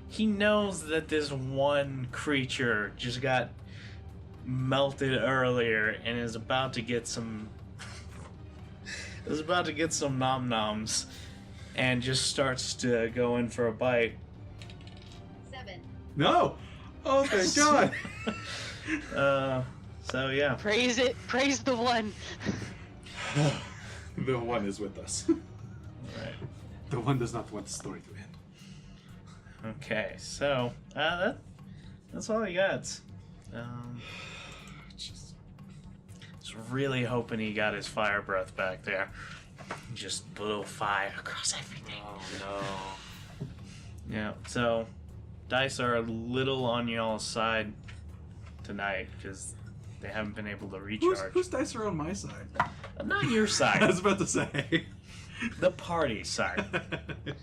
He knows that this one creature just got melted earlier and is about to get some... is about to get some nom-noms. And just starts to go in for a bite. 7. No! Oh, thank God! So yeah. Praise it. Praise the one. The one is with us. Right. The one does not want the story to end. Okay, so that's all he got. Just really hoping he got his fire breath back there. Just blew fire across everything. Oh Yeah. So dice are a little on y'all's side tonight because they haven't been able to recharge. Whose dice are on my side? Not your I side. was about to say. The party side.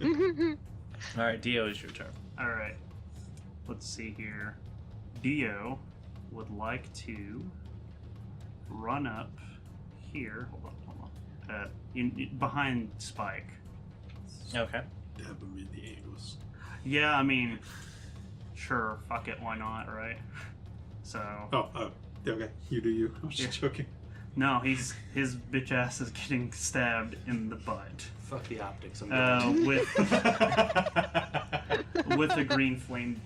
All right, Dio, is your turn. All right. Let's see here. Dio would like to run up here. Hold on. Behind Spike. Okay. Dab him in the anus. Yeah, I mean, sure, fuck it, why not, right? So. Oh, okay. You do you. I was just joking. No, his bitch ass is getting stabbed in the butt. Fuck the optics. I'm going. With a green flame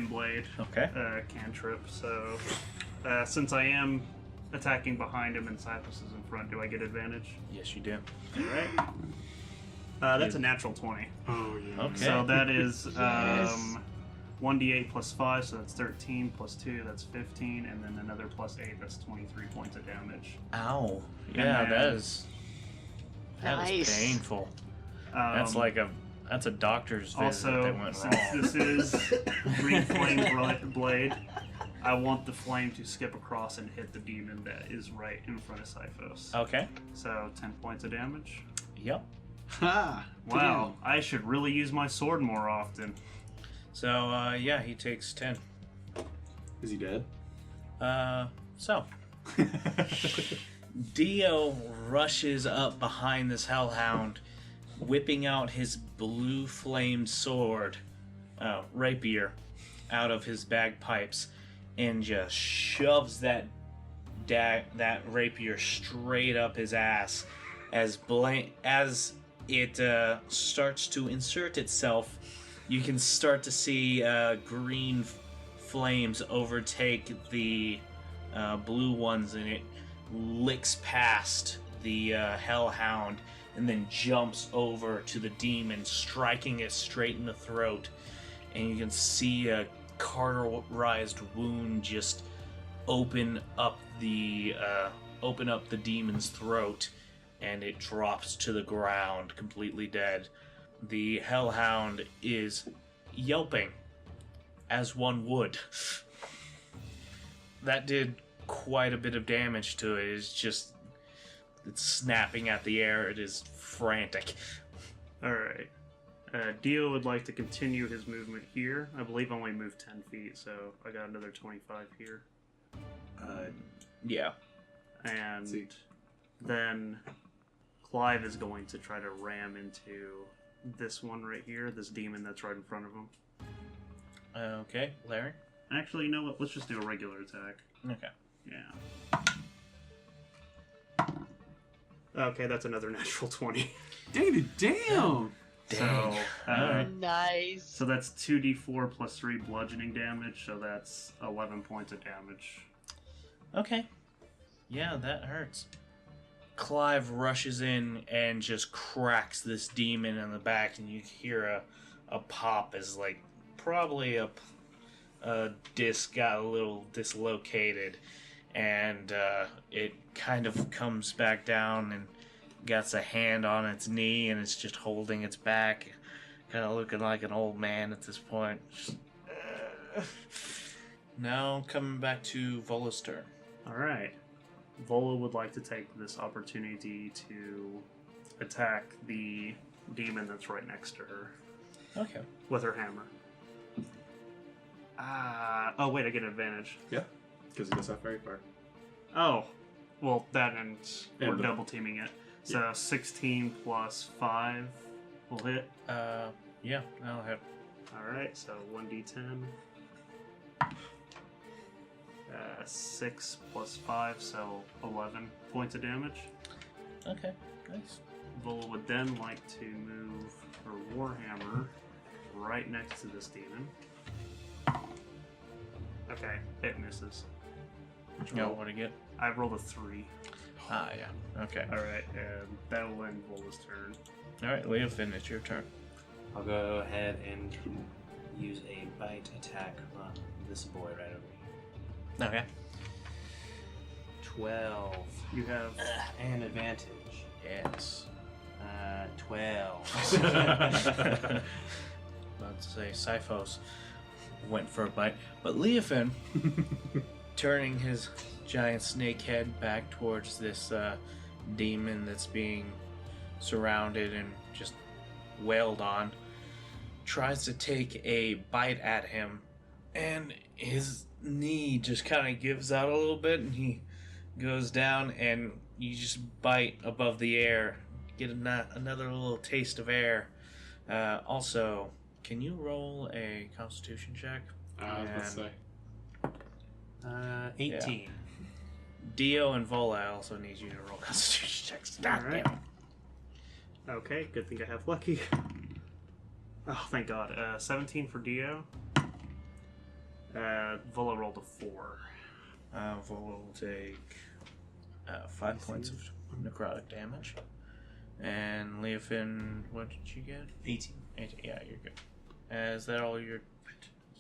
blade. Okay. Cantrip. So, since I am attacking behind him and Cypress is in front, do I get advantage? Yes, you do. All right. That's a natural 20. Oh, yeah. Okay. So that is 1d8 plus 5, so that's 13, plus 2, that's 15, and then another plus 8, that's 23 points of damage. Ow. And Yeah, then- that is Nice. painful. That's a doctor's visit Also, that went since wrong. this is green flame blade, I want the flame to skip across and hit the demon that is right in front of Cyphos. Okay. So 10 points of damage. Yep. Ha! Wow, I should really use my sword more often. So, yeah, he takes 10. Is he dead? So, Dio rushes up behind this hellhound, whipping out his blue flamed sword, rapier, out of his bagpipes, and just shoves that rapier straight up his ass as it starts to insert itself. You can start to see green flames overtake the blue ones, and it licks past the hellhound and then jumps over to the demon, striking it straight in the throat. And you can see a cauterized wound just open up the demon's throat, and it drops to the ground completely dead. The hellhound is yelping, as one would. That did quite a bit of damage to it. It's snapping at the air. It is frantic. Alright. Dio would like to continue his movement here. I believe I only moved 10 feet, so I got another 25 here. Yeah. And See. then Clive is going to try to ram into this one right here, this demon that's right in front of him. Okay, Larry? Actually, you know what? Let's just do a regular attack. Okay. Yeah. Okay, that's another natural 20. Damn! So, Alright. Nice. so that's 2d4 plus 3 bludgeoning damage, so that's 11 points of damage. Okay. Yeah, that hurts. Clive rushes in and just cracks this demon in the back, and you hear a pop as, probably a disc got a little dislocated, and it kind of comes back down and gets a hand on its knee, and it's just holding its back, kind of looking like an old man at this point. Just, Now coming back to Vola's turn. Alright. Vola would like to take this opportunity to attack the demon that's right next to her Okay. with her hammer. Oh wait, I get an advantage. Yeah, because he does have very far. Oh, well, that and we're And the- double teaming it. So 16 plus 5 will hit. Yeah, that'll hit. Alright, so 1d10. 6 plus 5, so 11 points of damage. Okay, nice. Vol would then like to move her Warhammer right next to this demon. Okay, it misses. No, what do you get? I rolled a 3. Ah, yeah. Okay. Alright, and that'll end Vol's turn. Alright, Leofin, it's your turn. I'll go ahead and use a bite attack on this boy right over here. Okay. 12. You have And advantage. Yes. 12. About to say Sifos went for a bite, but Leofin, turning his giant snake head back towards this demon that's being surrounded and just wailed on, tries to take a bite at him, and his knee just kind of gives out a little bit, and he goes down, and you just bite above the air, get another little taste of air. Also, can you roll a Constitution check? I was about to say. 18. Dio and Vola, I also need you to roll Constitution checks. God Alright. damn it. Okay, good thing I have lucky. Oh, thank God. 17 for Dio. Vola rolled a 4. Vola will take 5 points of necrotic damage. And Leofin, what did you get? 18. 18. Yeah, you're good. Is that all your...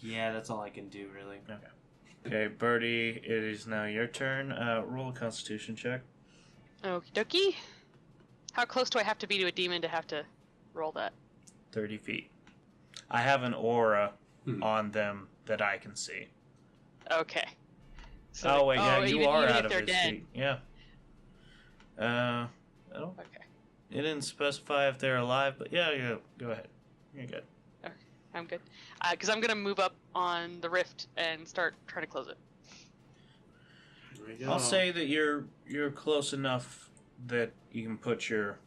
Yeah, that's all I can do, really. Okay. Okay, Birdie, it is now your turn. Roll a Constitution check. Okie dokie. How close do I have to be to a demon to have to roll that? 30 feet. I have an aura Hmm. on them that I can see. Okay. Oh, wait, yeah, you even, are even out if of they're his dead. feet. Yeah. I don't... Okay, It didn't specify if they're alive, but yeah, go ahead. You're good. I'm good. Because I'm gonna move up on the rift and start trying to close it. Here we go. I'll say that you're close enough that you can put your...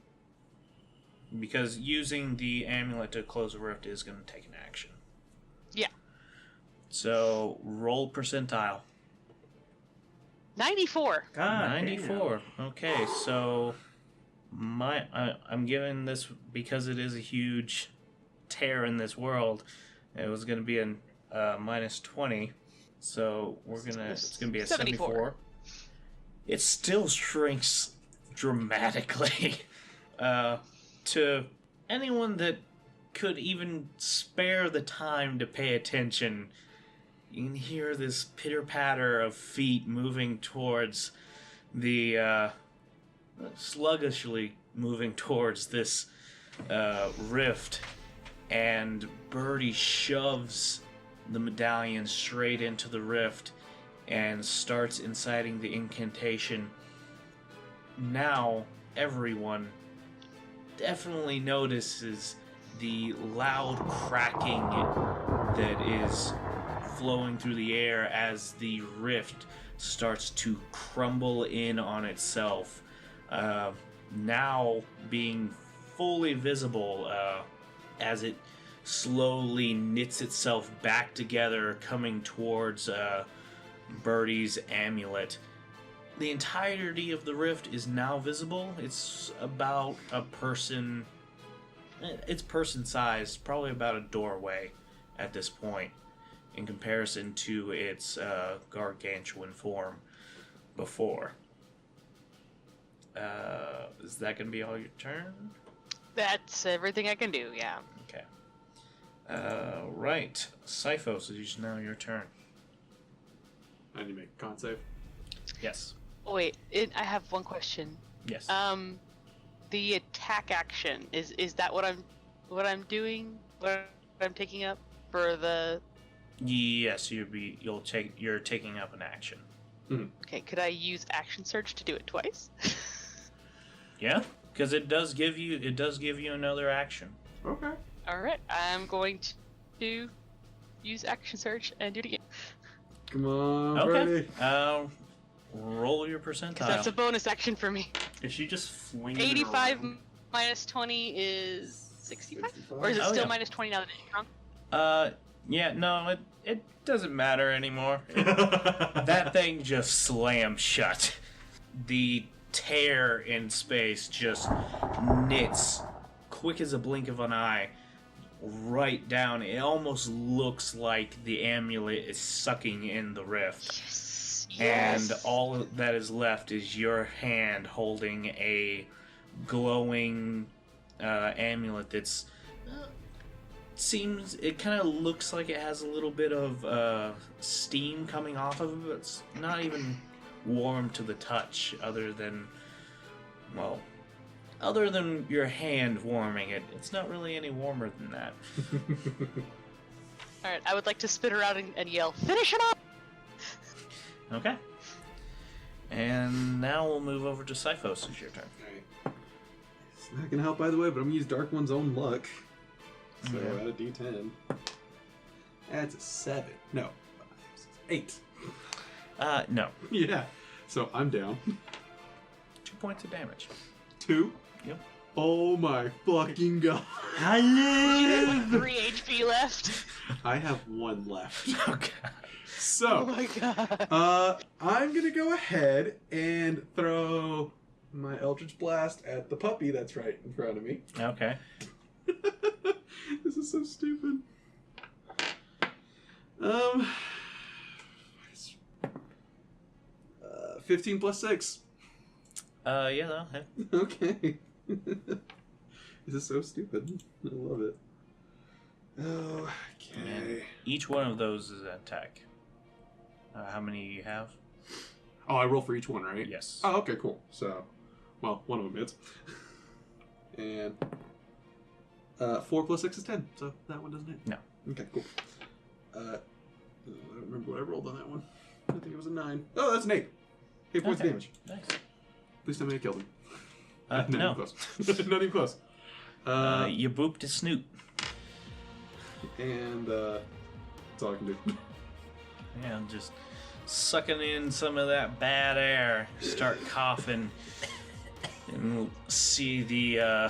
Because using the amulet to close a rift is going to take an action. Yeah. So, roll percentile. 94. God 94. Okay, so I'm giving this because it is a huge tear in this world. It was going to be a minus 20, so it's going to be a 74. It still shrinks dramatically. To anyone that could even spare the time to pay attention, you can hear this pitter-patter of feet moving towards the, sluggishly moving towards this rift, and Birdie shoves the medallion straight into the rift and starts inciting the incantation. Now, everyone definitely notices the loud cracking that is flowing through the air as the rift starts to crumble in on itself, now being fully visible as it slowly knits itself back together, coming towards Birdie's amulet. The entirety of the rift is now visible. It's about a person... It's person-sized, probably about a doorway at this point, in comparison to its gargantuan form before. Is that going to be all your turn? That's everything I can do, yeah. Okay. Right. Sifos, it is now your turn. I need to make a con save. Yes. Oh, wait, I have one question. Yes. The attack action, is that what I'm doing? What I'm taking up for the... Yes, you're taking up an action. Okay, could I use action surge to do it twice? Yeah, because it does give you another action. Okay. Alright, I'm going to use action surge and do it again. Come on, Okay. Birdie. Roll your percentile. Because that's a bonus action for me. Is she just flinging it 85 around? minus 20 is 65? Or is it Oh, still yeah. minus 20 now that it's shrunk? Yeah, no, it doesn't matter anymore. That thing just slammed shut. The tear in space just knits, quick as a blink of an eye, right down. It almost looks like the amulet is sucking in the rift. Yes. And all that is left is your hand holding a glowing amulet that's it kind of looks like it has a little bit of steam coming off of it, but it's not even warm to the touch other than your hand warming it. It's not really any warmer than that. Alright, I would like to spin around and yell, finish him up! Okay. And now we'll move over to Syphos. It's your turn. Alright. It's not gonna help, by the way, but I'm gonna use Dark One's own luck. So Yeah. add a D10. That's a 7. No. 8. No. Yeah. So I'm down. 2 points of damage. 2? Yep. Oh my fucking god. With 3 HP left. I have 1 left. Okay. Oh So, my god. I'm gonna go ahead and throw my Eldritch Blast at the puppy that's right in front of me. Okay. This is so stupid. 15 plus 6. Yeah, that'll hit. Okay. This is so stupid. I love it. Okay. Each one of those is an attack. How many do you have? Oh, I roll for each one, right? Yes. Oh, okay, cool. So, well, one of them hits. And 4 plus 6 is 10, so that one doesn't hit. No. Okay, cool. I don't remember what I rolled on that one. I think it was a 9. Oh, that's an 8. 8 points of Okay. damage. Nice. At least I may have killed him. Not No. even close. Not even close. You booped his snoot. And that's all I can do. Yeah, just sucking in some of that bad air. Start coughing. And we'll see the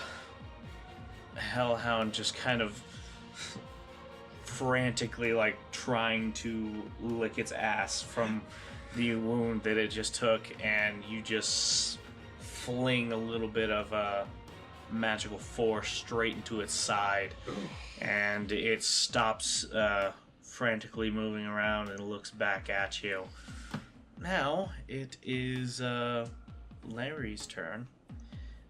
hellhound just kind of frantically, like, trying to lick its ass from the wound that it just took, and you just fling a little bit of magical force straight into its side, and it stops frantically moving around and looks back at you. Now it is Larry's turn,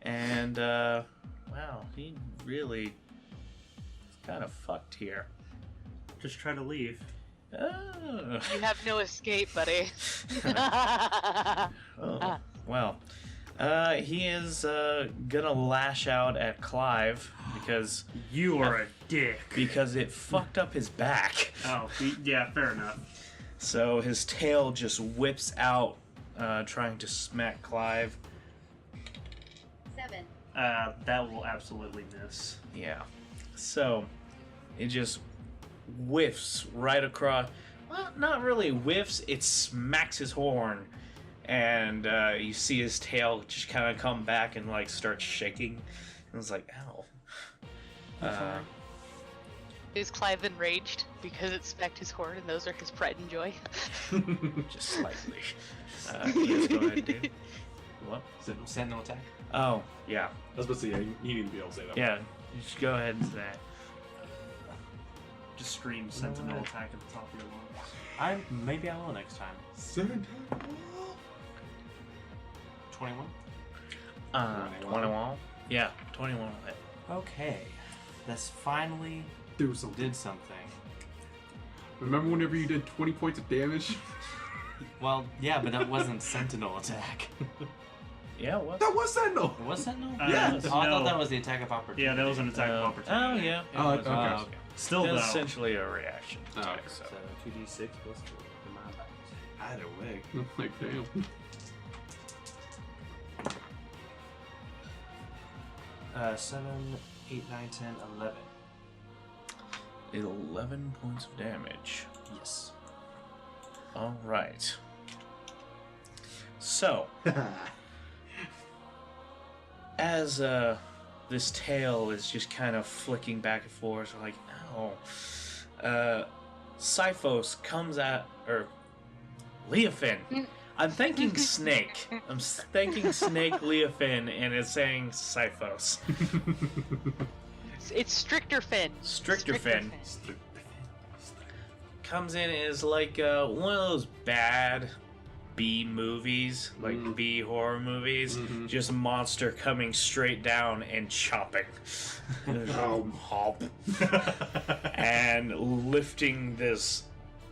and wow, he really is kind of fucked here. Just try to leave. Oh. You have no escape, buddy. Oh, well, he is gonna lash out at Clive because You are a dick. it fucked up his back. Oh, yeah, fair enough. So his tail just whips out, trying to smack Clive. 7. That will absolutely miss. Yeah. So it just whiffs right across. Well, not really whiffs. It smacks his horn, and you see his tail just kind of come back and like start shaking. And it's like, ow. Is Clive enraged because it smacked his horn and those are his pride and joy? Just slightly. Yes, go ahead, dude. What? Sentinel attack. Oh, yeah. I was about to say, yeah, you need to be able to say that. Yeah, you should go ahead and say that. Just scream sentinel attack at the top of your lungs. Maybe I will next time. 21. 21? Yeah, 21 will hit. Okay, this finally Do something. did something. Remember whenever you did 20 points of damage? Well, yeah, but that wasn't Sentinel attack. Yeah, what? That was Sentinel! It was Sentinel? Yeah. Oh, I thought that was the attack of opportunity. Yeah, that was an attack of Oh, opportunity. yeah. Oh, it was. okay. Okay. Still, though. It's essentially a reaction. Oh, attack, okay. so. So 2d6 plus 4. Either way. I'm like, damn. 7, 8, 9, 10, 11. 11 points of damage. Yes. All right. So, as this tail is just kind of flicking back and forth, like, ow. Sifos comes at, or Leofin. I'm thinking snake. I'm thinking snake Leofin, and it's saying Sifos. It's Stricter Fin. Stricter Fin. Comes in as like one of those bad B movies, like B horror movies. Just a monster coming straight down and chopping. Hop. And lifting this.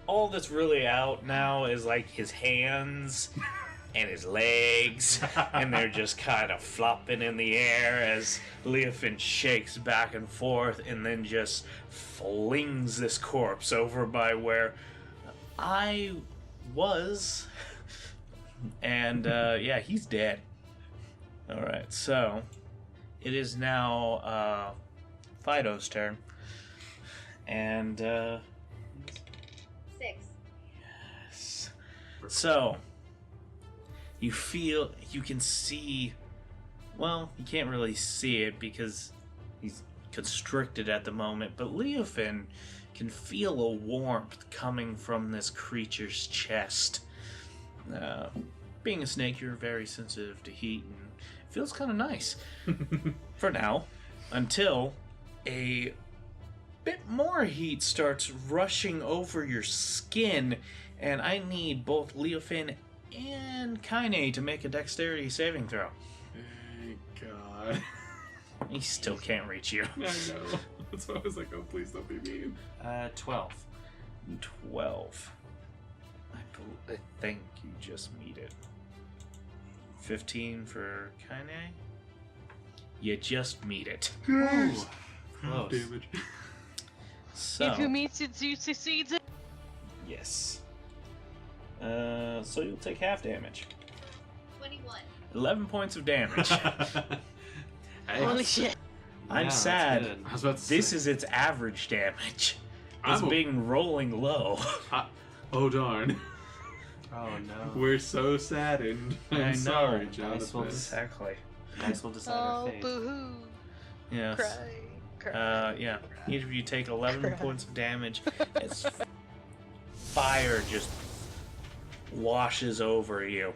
All that's really out now is like his hands and his legs, and they're just kind of flopping in the air as Leofin shakes back and forth and then just flings this corpse over by where I was. And yeah, he's dead. Alright, so it is now Fido's turn. And 6. so you can see, well, you can't really see it because he's constricted at the moment, but Leofin can feel a warmth coming from this creature's chest. Being a snake, you're very sensitive to heat, and it feels kind of nice. For now, until a bit more heat starts rushing over your skin, and I need both Leofin and Kaine to make a dexterity saving throw. Thank God. He still can't reach you. I know. That's why I was like, oh, please don't be mean. 12. 12. I think you just meet it. 15 for Kaine. You just meet it. Close. Damage. So, If you meet it, you succeed. yes. So you'll take half damage. 21. 11 points of damage. Holy shit. I'm Yeah, that's sad. good. I was about to say. This is its average damage. It's I'm a- being rolling low. Oh darn. Oh no. We're so saddened. I know. I'm sorry, Nice Jonathan. one. Exactly. Nice will decide our Oh, fate. boo-hoo. Yes. Cry. Yeah. Each of you take 11 points of damage. As fire just washes over you.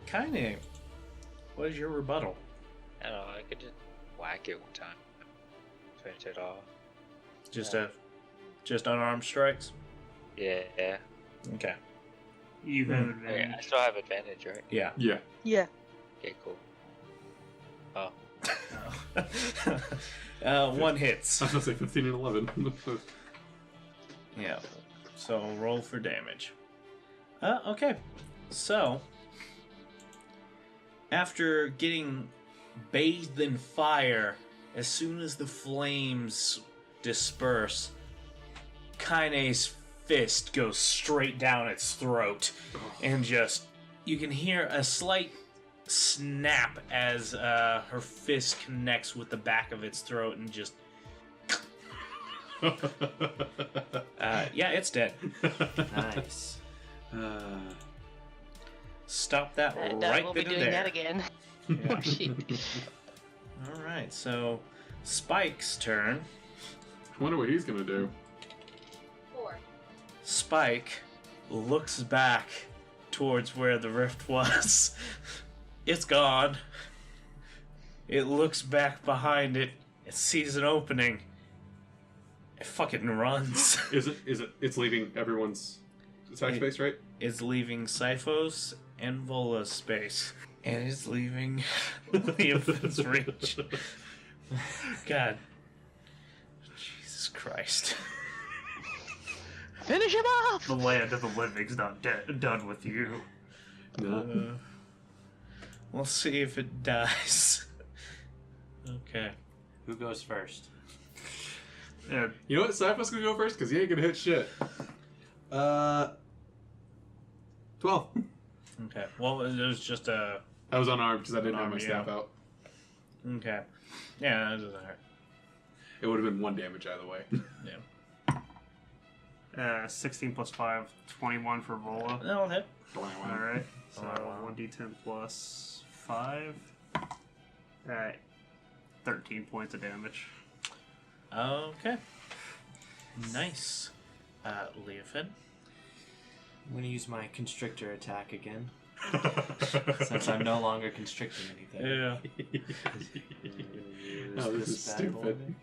Kinda. What is your rebuttal? I don't know, I could just whack it one time. Finish it off. Just unarmed strikes? Yeah. Okay. You have Okay, I advantage. still have advantage, right? Yeah. Yeah. Yeah. Okay, cool. One hits. I was gonna say 15 and 11. Yeah. So roll for damage. Okay. So after getting bathed in fire, as soon as the flames disperse, Kaine's fist goes straight down its throat, and just you can hear a slight snap as her fist connects with the back of its throat and just yeah, it's dead. Nice. Stop that And right we'll be then and doing there. that again. Yeah. Oh, shit. All right, so Spike's turn. I wonder what he's gonna do. 4. Spike looks back towards where the rift was. It's gone. It looks back behind it. It sees an opening. It fucking runs. It's leaving everyone's attack space, right? It's leaving Sifos and Vola's space. And it's leaving Leofin's reach. God. Jesus Christ. Finish him off! The land of the living's not done with you. No. We'll see if it dies. Okay. Who goes first? Yeah, You know what? Cypher's gonna go first because he ain't gonna hit shit. 12. Okay. Well, it was just a. I was unarmed because I didn't have my Unarmed, staff yeah. out. Okay. Yeah, that doesn't hurt. It would have been 1 damage either way. Yeah. 16 plus 5, 21 for Vola. That'll hit. Alright, so Wow. 1d10 plus 5. Alright. 13 points of damage. Okay. Nice. Leofin. I'm going to use my constrictor attack again. Since I'm no longer constricting anything. Yeah. Oh, this is bad stupid. boy.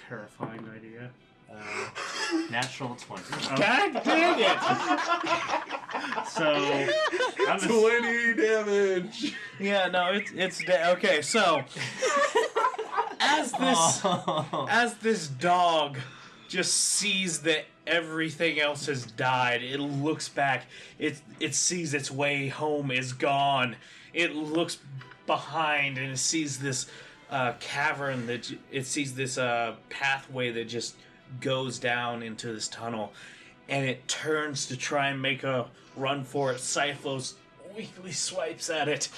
Terrifying idea. Natural 20. God dang it! So, I'm 20 damage! Yeah, no, okay. So, as this dog just sees that everything else has died, it looks back. It sees its way home is gone. It looks behind and it sees this cavern it sees this pathway that just goes down into this tunnel, and it turns to try and make a run for it. Sipho's weakly swipes at it.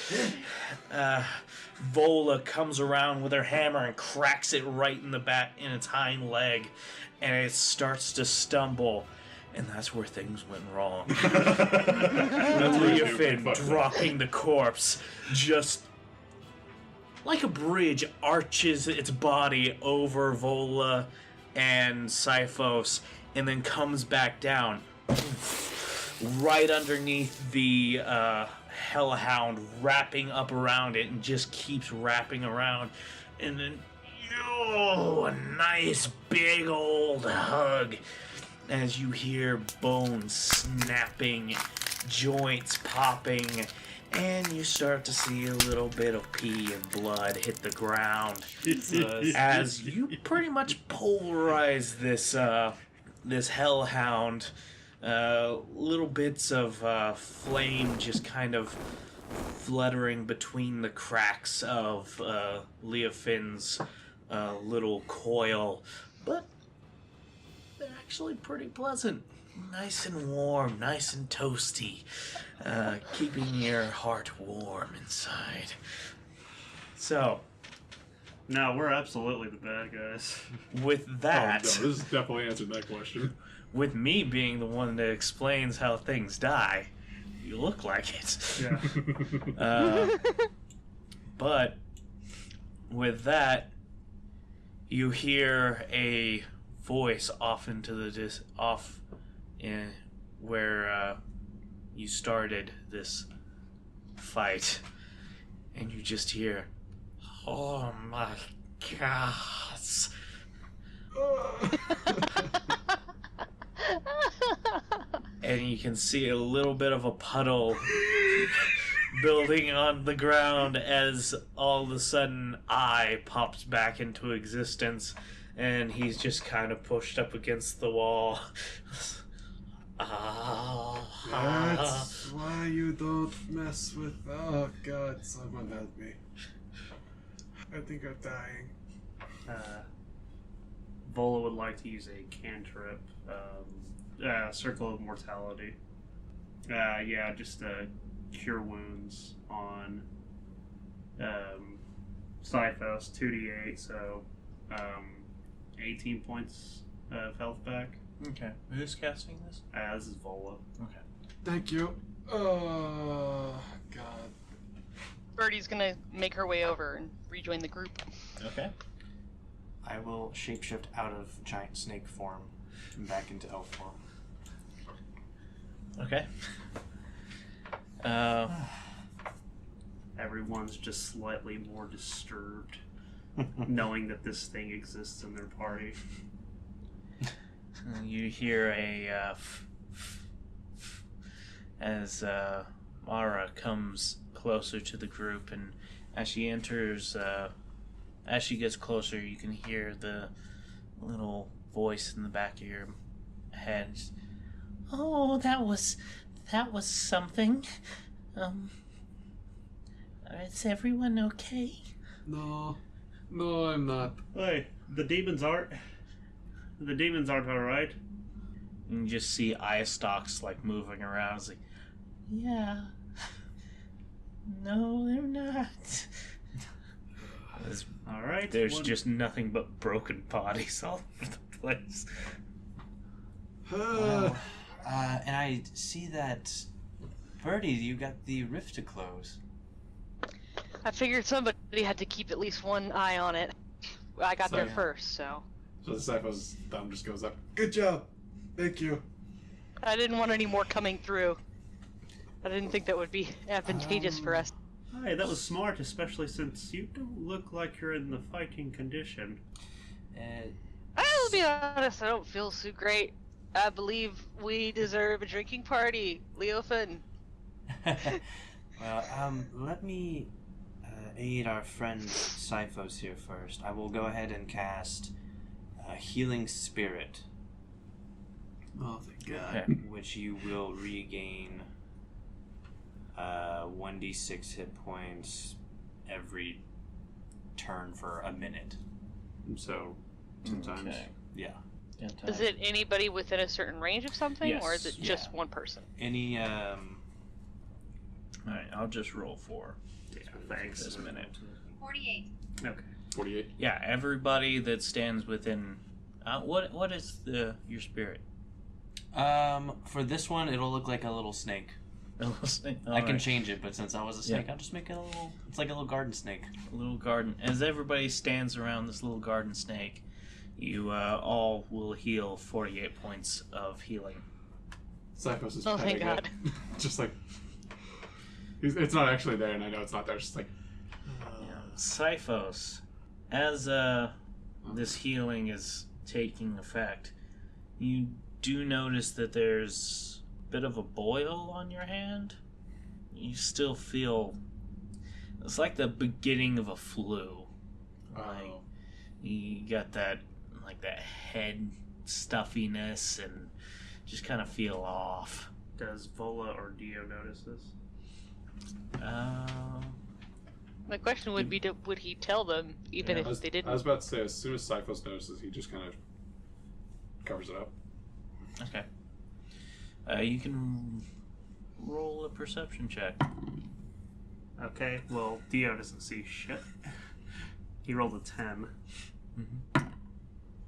Vola comes around with her hammer and cracks it right in the back in its hind leg, and it starts to stumble. And that's where things went wrong. Leofin dropping the corpse, just like a bridge, arches its body over Vola and Siphos, and then comes back down right underneath the Hellhound, wrapping up around it, and just keeps wrapping around. And then, a nice big old hug as you hear bones snapping, joints popping, and you start to see a little bit of pee and blood hit the ground as you pretty much pulverize this Hellhound. Little bits of flame just kind of fluttering between the cracks of Leofin's little coil, but they're actually pretty pleasant. Nice and warm, nice and toasty, keeping your heart warm inside. So, No, we're absolutely the bad guys. with that, Oh, no, this definitely answered that question. with me being the one that explains how things die, you look like it. Yeah. But with that, you hear a voice off into the off in where you started this fight, and you just hear, "Oh my God!" And you can see a little bit of a puddle building on the ground as all of a sudden Eye pops back into existence, and he's just kind of pushed up against the wall. That's why you don't mess with. Oh God, someone help me. I think I'm dying. Vola would like to use a cantrip, Circle of Mortality. Just cure wounds on Scythos, 2d8, so 18 points of health back. Okay, who's casting this? This is Vola. Okay. Thank you. Oh God. Birdie's gonna make her way over and rejoin the group. Okay. I will shapeshift out of giant snake form and back into elf form. Okay. Everyone's just slightly more disturbed, knowing that this thing exists in their party. You hear as Mara comes closer to the group, and as she enters, as she gets closer, you can hear the little voice in the back of your head. Oh, that was something. Is everyone okay? No, I'm not. Hey, the demons aren't alright. And you just see eye stalks like moving around. It's like, yeah. No, they're not. Alright. There's just nothing but broken bodies all over the place. Well, and I see that, Birdie, you got the rift to close. I figured somebody had to keep at least one eye on it. I got there So- first, so So the Sipho's thumb just goes up. Good job. Thank you. I didn't want any more coming through. I didn't think that would be advantageous for us. Hey, that was smart, especially since you don't look like you're in the fighting condition. I'll be honest, I don't feel so great. I believe we deserve a drinking party, Leofin. Well, let me aid our friend Sipho's here first. I will go ahead and cast Healing Spirit, Oh, thank God. Okay. which you will regain 1d6 hit points every turn for a minute. So, 10 times. Okay. Yeah. Is it anybody within a certain range of something, or is Yes, it just yeah. one person? Any Alright, I'll just roll for Yeah, thanks. this minute. 48. Okay. 48. Yeah, everybody that stands within. What is your spirit? for this one, it'll look like a little snake. I can Alright. change it, but since I was a snake, Yeah. I'll just make it a little. It's like a little garden snake. A little garden. As everybody stands around this little garden snake, you all will heal 48 points of healing. Sipho's is Oh, petting thank God. it. Just like. It's not actually there, and I know it's not there. It's just like. Siphos, as this healing is taking effect, you do notice that there's a bit of a boil on your hand. You still feel it's like the beginning of a flu. Like you got that head stuffiness and just kind of feel off. Does Vola or Dio notice this? My question would be, would he tell them, even I if they didn't? was about to say, as soon as Sipho's notices, he just kind of covers it up. Okay. You can roll a perception check. Okay, well, Dio doesn't see shit. He rolled a 10. Mm-hmm.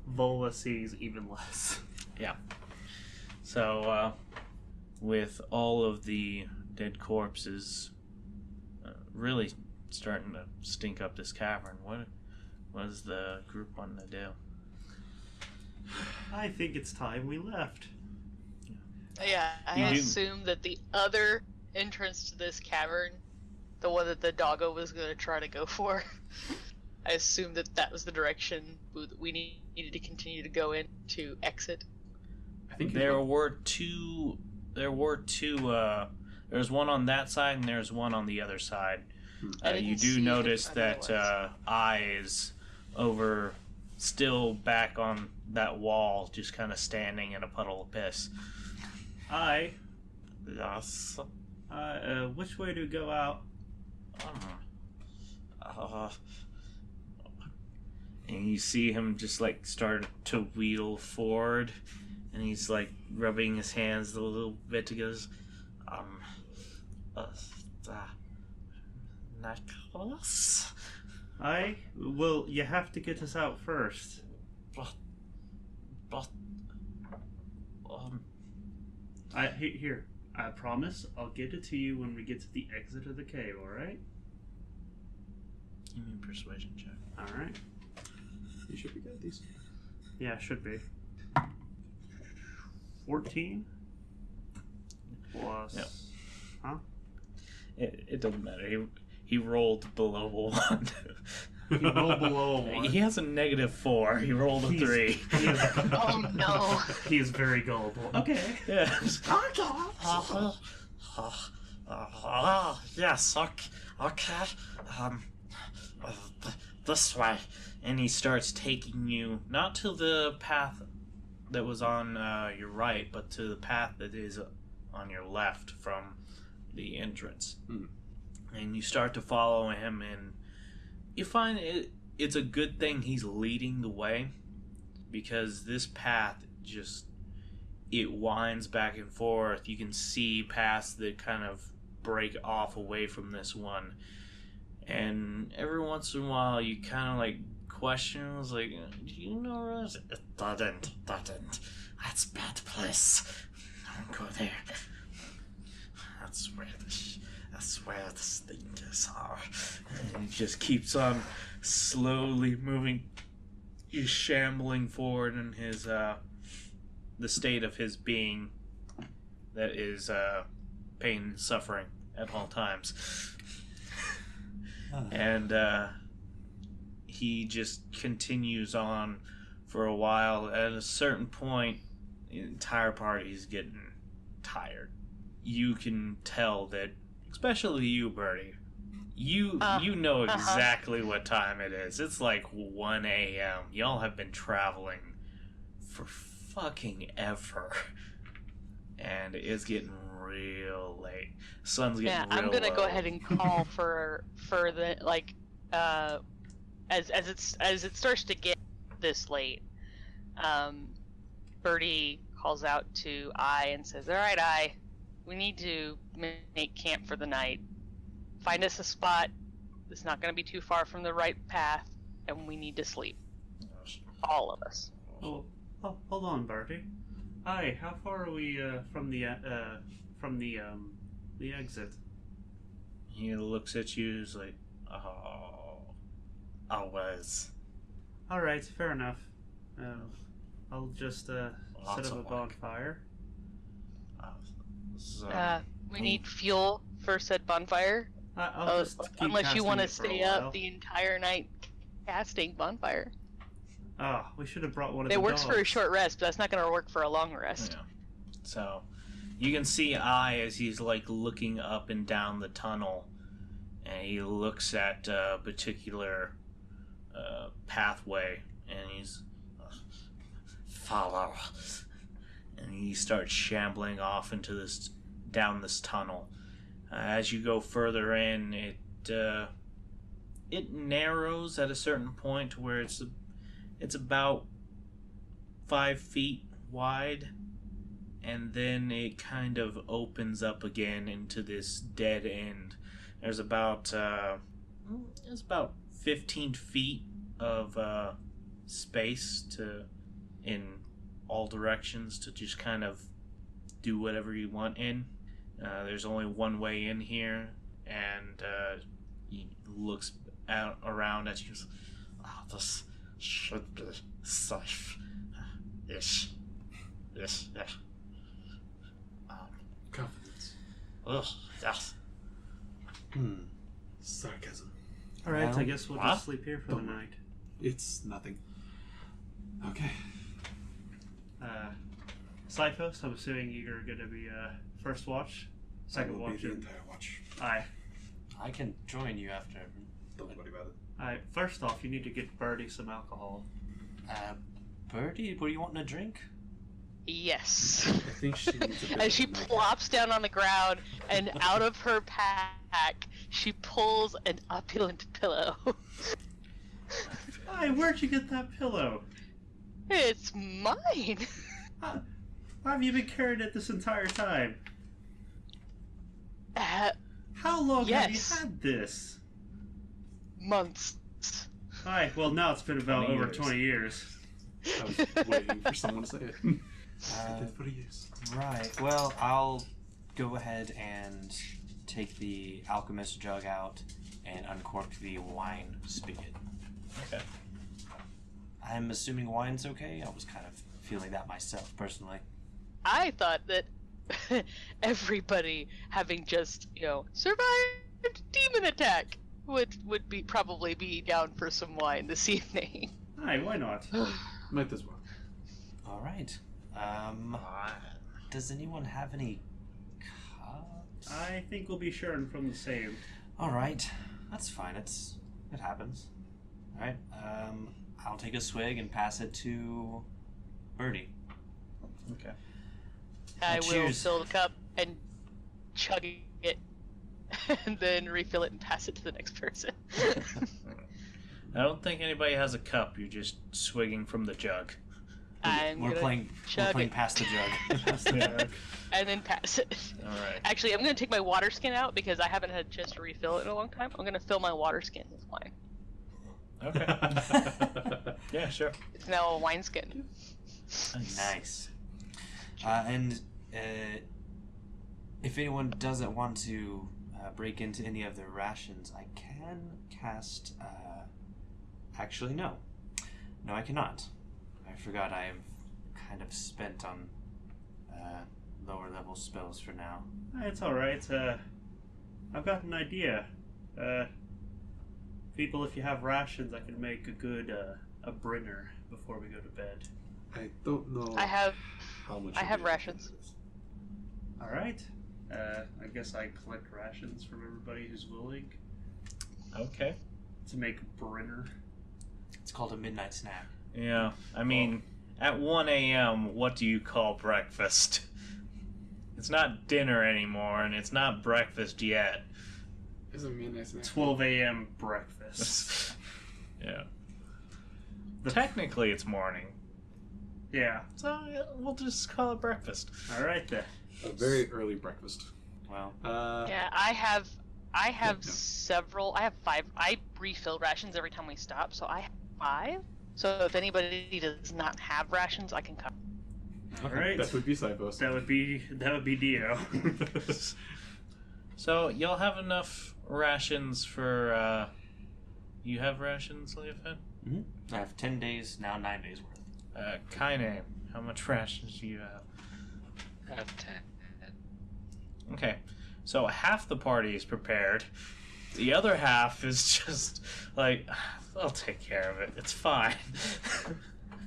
Vola sees even less. Yeah. So, with all of the dead corpses really starting to stink up this cavern, what does the group want to do? I think it's time we left. Yeah, I You do- assume that the other entrance to this cavern, the one that the doggo was going to try to go for, I assume that that was the direction we needed to continue to go in to exit. I think There were two. There's one on that side and there's one on the other side. I didn't You see do if notice I know that it Eye is over, still back on that wall, just kind of standing in a puddle of piss. Yes. Which way to go out? And you see him just like start to wheel forward, and he's like rubbing his hands a little bit. He goes, necklace? Well, you have to get us out first. But, Here, I promise I'll get it to you when we get to the exit of the cave, alright? give me a persuasion check. Alright. You should be good at these. Yeah, should be. 14? Plus... Yep. Huh? It doesn't matter. He rolled below a 1. He rolled below a 1. He has a -4. He rolled a 3. He is, Oh no! he is very gullible. Okay. Yes. Yes. Okay. This way, and he starts taking you not to the path that was on your right, but to the path that is on your left from the entrance. And you start to follow him, and you find it's a good thing he's leading the way, because this path just it winds back and forth. You can see paths that kind of break off away from this one, and every once in a while you kind of like question, was like, do you know this? It doesn't. That's a bad place. Don't go there. That's where the stinkers are. And he just keeps on slowly moving. He's shambling forward in his, the state of his being that is, pain and suffering at all times. And, he just continues on for a while. At a certain point, the entire party is getting tired. You can tell that, especially you, Bertie, you know exactly what time it is. It's like 1 a.m. Y'all have been traveling for fucking ever. And it's getting real late. Sun's getting real I'm gonna low. go ahead and call for the like as it starts to get this late. Birdie calls out to I and says, "All right, I, we need to make camp for the night. Find us a spot that's not going to be too far from the right path, and we need to sleep. All of us." Oh, hold on, Bertie. Hi, how far are we from the exit? He looks at you, he's like, oh, I was. All right, fair enough. I'll just set Lots up a of work. bonfire. So, We need fuel for said bonfire. I'll just keep Unless you casting want to it for a stay while. up the entire night casting bonfire. Oh, we should have brought one of It the works for a dogs. short rest, but that's not going to work for a long rest. yeah. So, you can see I as he's like looking up and down the tunnel, and he looks at a particular pathway, and he's follow, and he starts shambling off into this down this tunnel. As you go further in, it narrows at a certain point where it's about 5 feet wide, and then it kind of opens up again into this dead end. There's about 15 feet of space in all directions to just kind of do whatever you want in. There's only one way in here, and he looks out around at you. This should be safe. Ish. Yes. Confidence. Ugh, yes. Sarcasm. All right, Well, I guess we'll what? just sleep here for the night. It's nothing. Okay. Cyphos, I'm assuming you're going to be first watch, second That will watch. be the entire watch. Aye. I can join you after. Don't worry about it. Alright, first off, you need to get Birdie some alcohol. Birdie, what do you want in a drink? Yes. I think she needs a bit As she of a nightcap. plops down on the ground, and out of her pack, she pulls an opulent pillow. Hi, where'd you get that pillow? It's mine. How have you been carrying it this entire time? How long have you Yes. had this? Months. Hi, well now it's been about 20 over years. 20 years. I was waiting for someone to say it. Uh, That's what he is. Right. Well, I'll go ahead and take the alchemist jug out and uncork the wine spigot. Okay. I'm assuming wine's okay. I was kind of feeling that myself personally. I thought that everybody having just, survived demon attack would be probably be down for some wine this evening. Hi, why not? Might as well. All right. Does anyone have any cups? I think we'll be sharing from the same. All right. That's fine. It happens. All right. I'll take a swig and pass it to Birdie. Okay. I will cheers. fill the cup and chug it, and then refill it and pass it to the next person. I don't think anybody has a cup. You're just swigging from the jug. We're gonna playing chug it past the jug. That's the jug. and then pass it. All right. Actually, I'm gonna take my water skin out because I haven't had a chance to refill it in a long time. I'm gonna fill my water skin with wine. Okay. Yeah, sure. It's now a wine skin. Nice. And if anyone doesn't want to break into any of their rations, I can cast. Actually, no. No, I cannot. I forgot I am kind of spent on lower level spells for now. It's alright. I've got an idea. People, if you have rations, I can make a good a brinner before we go to bed. I don't know. I have how much. I of have the rations. is. Alright. I guess I collect rations from everybody who's willing Okay. to make a brinner. It's called a midnight snack. Yeah. I mean, at 1 a.m., what do you call breakfast? It's not dinner anymore, and it's not breakfast yet. It's a midnight snack. 12 a.m. breakfast. Yeah. Technically, it's morning. Yeah. So we'll just call it breakfast. Alright then. A very early breakfast. Well, Yeah, I have no. several. I have 5. I refill rations every time we stop, so I have 5. So if anybody does not have rations, I can come. Alright. That would be Cyphos. That would be Dio. So you'll have enough rations for. You have rations, Leofed? I have 10 days, now 9 days worth. Kaine, how much rations do you have? I have 10. Okay, so half the party is prepared. The other half is just like, I'll take care of it. It's fine.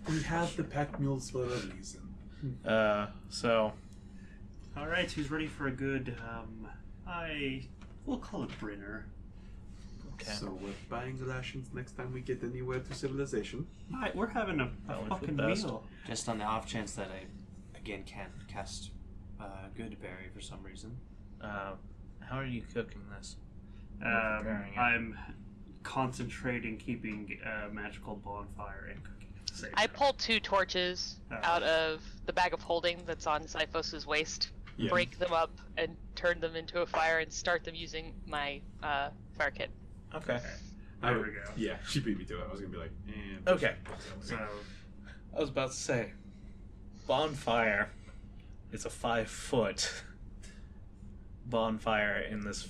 We have the packed mules for a reason. So Alright, who's ready for a good, we'll call it brinner. okay. So we're buying rations next time we get anywhere to civilization. Alright, we're having a Probably for the fucking best. meal. Just on the off chance that I, again, can't cast Good Berry for some reason. How are you cooking this? preparing it. I'm concentrating keeping a magical bonfire and cooking at the same I time. pulled 2 torches out of the bag of holding that's on Cyphos' waist, Yeah. break them up, and turn them into a fire and start them using my fire kit. Okay. There we go. Yeah, she beat me to it. I was gonna be like, Okay. So, I was about to say, bonfire. It's a 5-foot bonfire in this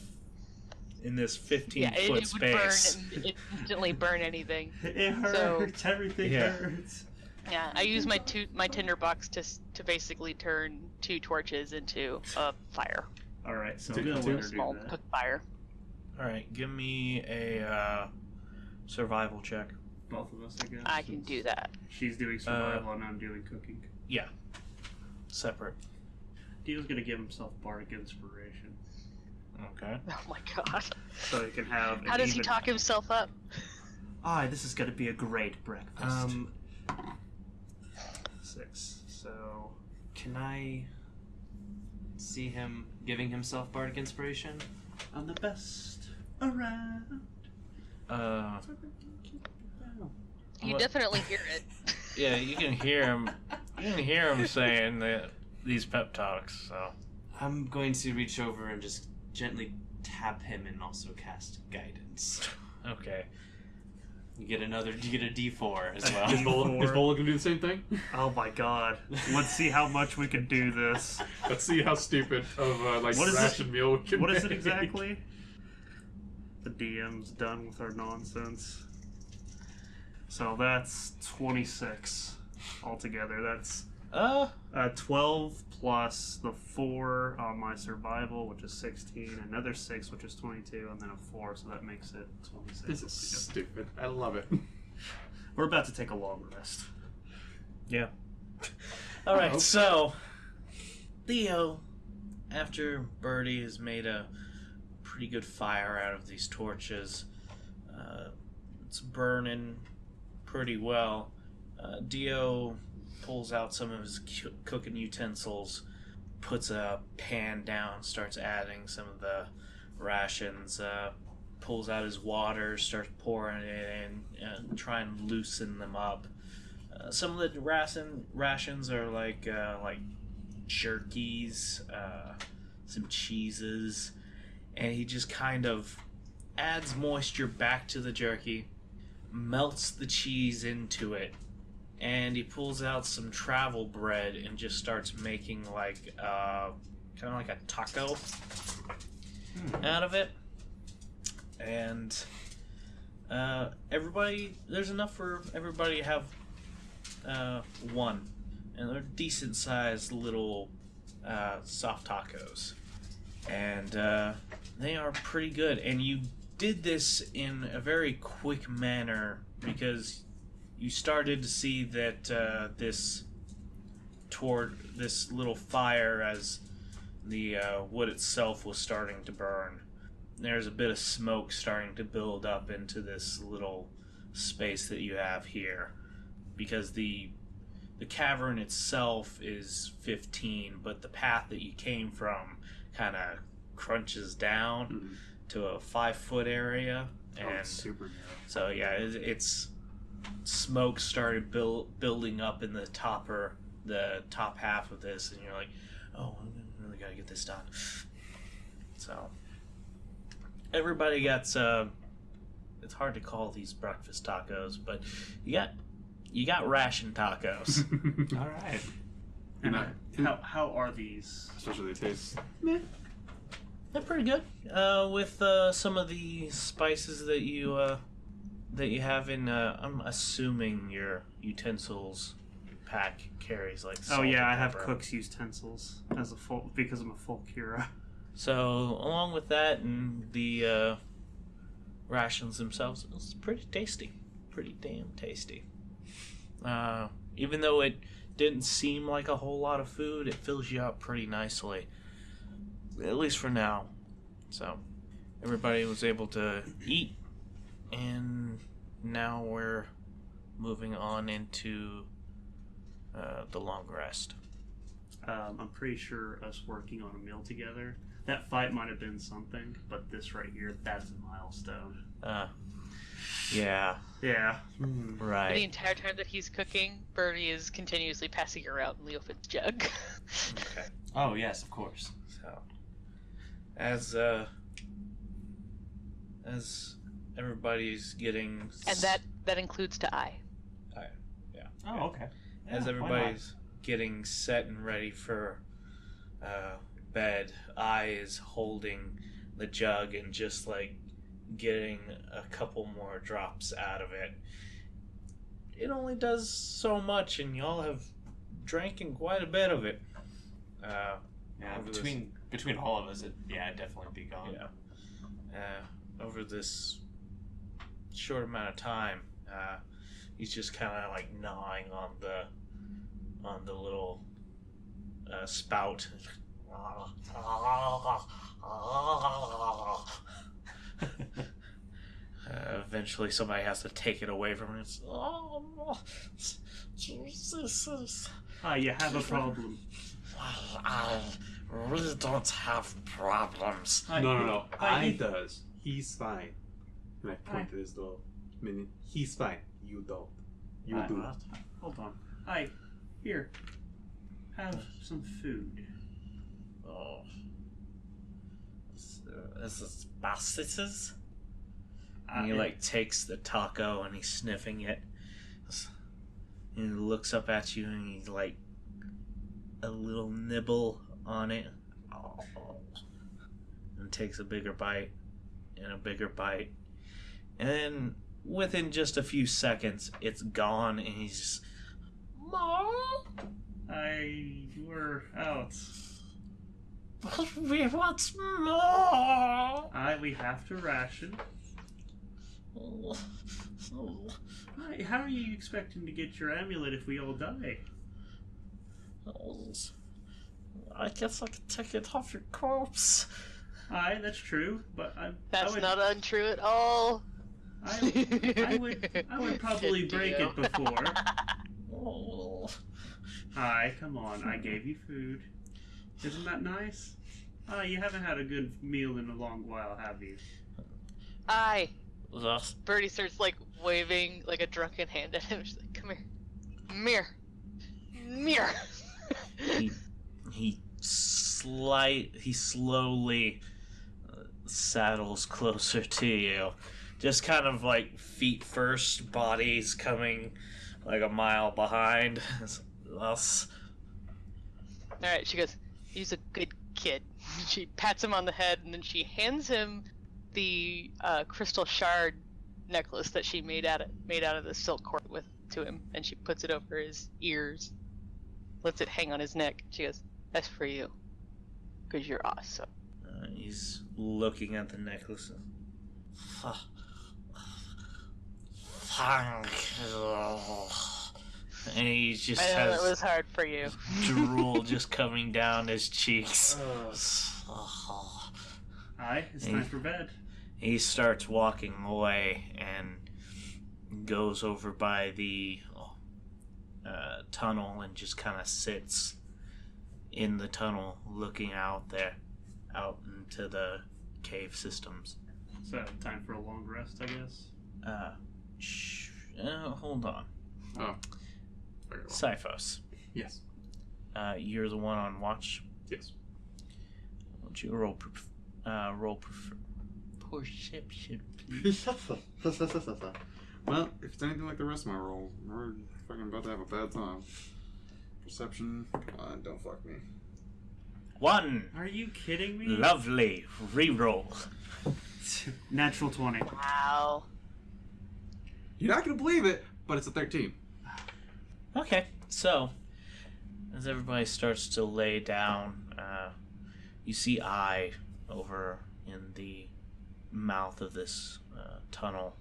15-foot Yeah, it would space. burn. It instantly burn anything. it So- hurts. Everything Yeah. hurts. Yeah, I use my tinder box to basically turn 2 torches into a fire, Alright, so Two- we'll two let her do small that. cook fire. All right, give me a survival check. Both of us, I guess. I can since do that. She's doing survival and I'm doing cooking. Yeah, separate. Dio's gonna give himself bardic inspiration, Okay. Oh my god. so he can have. How does he talk himself up? This is gonna be a great breakfast. 6. So Can I see him giving himself bardic inspiration? I'm the best around. You What? definitely hear it. Yeah, you can hear him. You can hear him saying these pep talks. So I'm going to reach over and just gently tap him and also cast guidance. okay. You get a D4 as well. Is Bola gonna do the same thing? Oh my god. Let's see how much we can do this. Let's see how stupid of What is ration meal we can What is it make. exactly? The DM's done with our nonsense. So that's 26 altogether. That's 12 plus the 4 on my survival, which is 16, another 6, which is 22, and then a 4, so that makes it 26. This is stupid. I love it. We're about to take a long rest. Yeah. All right. Oh. So Theo, after Birdie has made a pretty good fire out of these torches, it's burning pretty well. Dio pulls out some of his cooking utensils, puts a pan down, starts adding some of the rations, pulls out his water, starts pouring it in, and trying to loosen them up. Some of the rations are like jerkies, some cheeses, and he just kind of adds moisture back to the jerky, melts the cheese into it, and he pulls out some travel bread and just starts making like kind of like a taco out of it. And there's enough for everybody to have one. And they're decent sized little soft tacos. And they are pretty good. And you did this in a very quick manner because you started to see that this little fire as the wood itself was starting to burn. There's a bit of smoke starting to build up into this little space that you have here, because the cavern itself is 15, but the path that you came from kind of crunches down to a 5-foot area, and it's super narrow. So yeah, it's smoke started building up in the top half of this, and you're like, oh, we really gotta get this done. So everybody got it's hard to call these breakfast tacos, but you got ration tacos. All right. And how are these? Especially they taste. They're pretty good. With some of the spices that you have in, I'm assuming your utensils pack carries like salt. Oh yeah, I and have pepper. cook's utensils because I'm a full Kira. So along with that and the rations themselves, it's pretty tasty, pretty damn tasty. Even though it didn't seem like a whole lot of food, it fills you up pretty nicely, at least for now. So everybody was able to eat, and now we're moving on into the long rest. I'm pretty sure us working on a meal together, that fight might have been something, but this right here, that's a milestone. Yeah. Yeah. Right. The entire time that he's cooking, Bernie is continuously passing around Leofit's jug. Okay. Oh yes, of course. So, as everybody's getting And that includes to I. Oh, okay. as Yeah, why not? everybody's getting set and ready for bed, I is holding the jug and just like getting a couple more drops out of it. It only does so much, and y'all have drank quite a bit of it. Yeah, over between all of us, it'd definitely be gone. Over this short amount of time, he's just kind of like gnawing on the little spout. Eventually, somebody has to take it away from him. Jesus. You have a problem. I really don't have problems. No. I- I does. He's fine. And I point to this little minion. He's fine. You don't. You do. Hold on. Here. Have some food. Oh. This is bastards. And he like takes the taco and he's sniffing it. And he looks up at you and he's like a little nibble on it. And takes a bigger bite and a bigger bite. And then within just a few seconds it's gone and he's just, Mom? We're out. But we want more. We have to ration. How are you expecting to get your amulet if we all die? I guess I could take it off your corpse. That's true, but That's not untrue at all. I would probably break it before. Come on, I gave you food. Isn't that nice? You haven't had a good meal in a long while, have you? Birdie starts like waving like a drunken hand at him. She's like, "Come here, Mir." He slowly saddles closer to you, just kind of like feet first, bodies coming like a mile behind us. All right, she goes, "He's a good kid. She pats him on the head, and then she hands him the crystal shard necklace that she made out of the silk cord to him, and she puts it over his ears, lets it hang on his neck. She goes, "That's for you, 'cause you're awesome." He's looking at the necklace. Thank you. And he just I know has it was hard for you. drool just coming down his cheeks. Aye, it's time for bed. He starts walking away and goes over by the tunnel and just kind of sits in the tunnel looking out into the cave systems. So, time for a long rest, I guess. Hold on. Oh. Very well. Siphos, Yes. you're the one on watch. Yes. Why don't you roll perception, please? Well, if it's anything like the rest of my rolls, we're fucking about to have a bad time. Perception, come on, don't fuck me. 1. Are you kidding me? Lovely. Reroll. Natural 20. Wow. You're not gonna believe it, but it's a 13. Okay, so as everybody starts to lay down, you see I over in the mouth of this tunnel.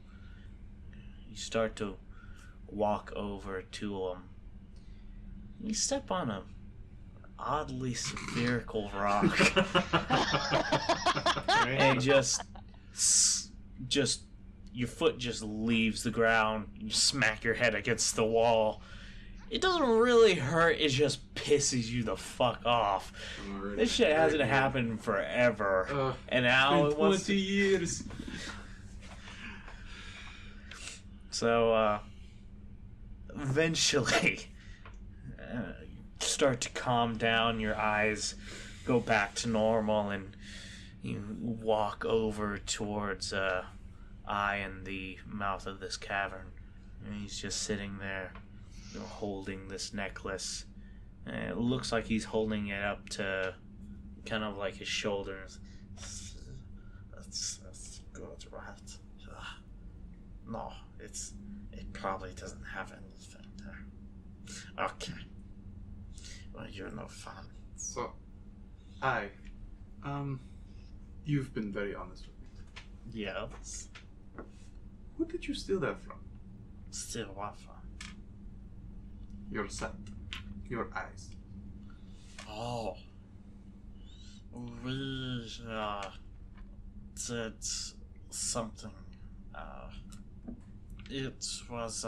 You start to walk over to him. You step on a oddly spherical rock, and just your foot just leaves the ground. You smack your head against the wall. It doesn't really hurt, it just pisses you the fuck off. This shit hasn't happened forever. And now it was 20 years. So, eventually, start to calm down, your eyes go back to normal, and you walk over towards I in the mouth of this cavern. And he's just sitting there, holding this necklace. And it looks like he's holding it up to kind of like his shoulders. That's good, right? No, it probably doesn't have anything there. Okay. Well, you're no fun. So, you've been very honest with me. Yes. Who did you steal that from? Still what from? Your sight. Your eyes. Oh. We, did something. It was,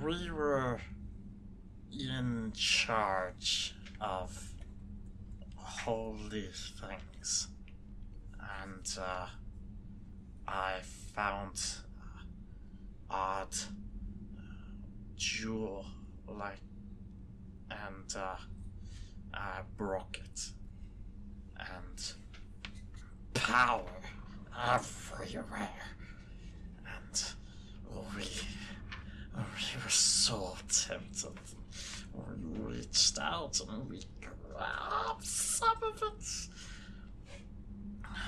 we were in charge of holy things. And, I found odd jewel like, and I broke it, and power everywhere, and we were so tempted. We reached out and we grabbed some of it.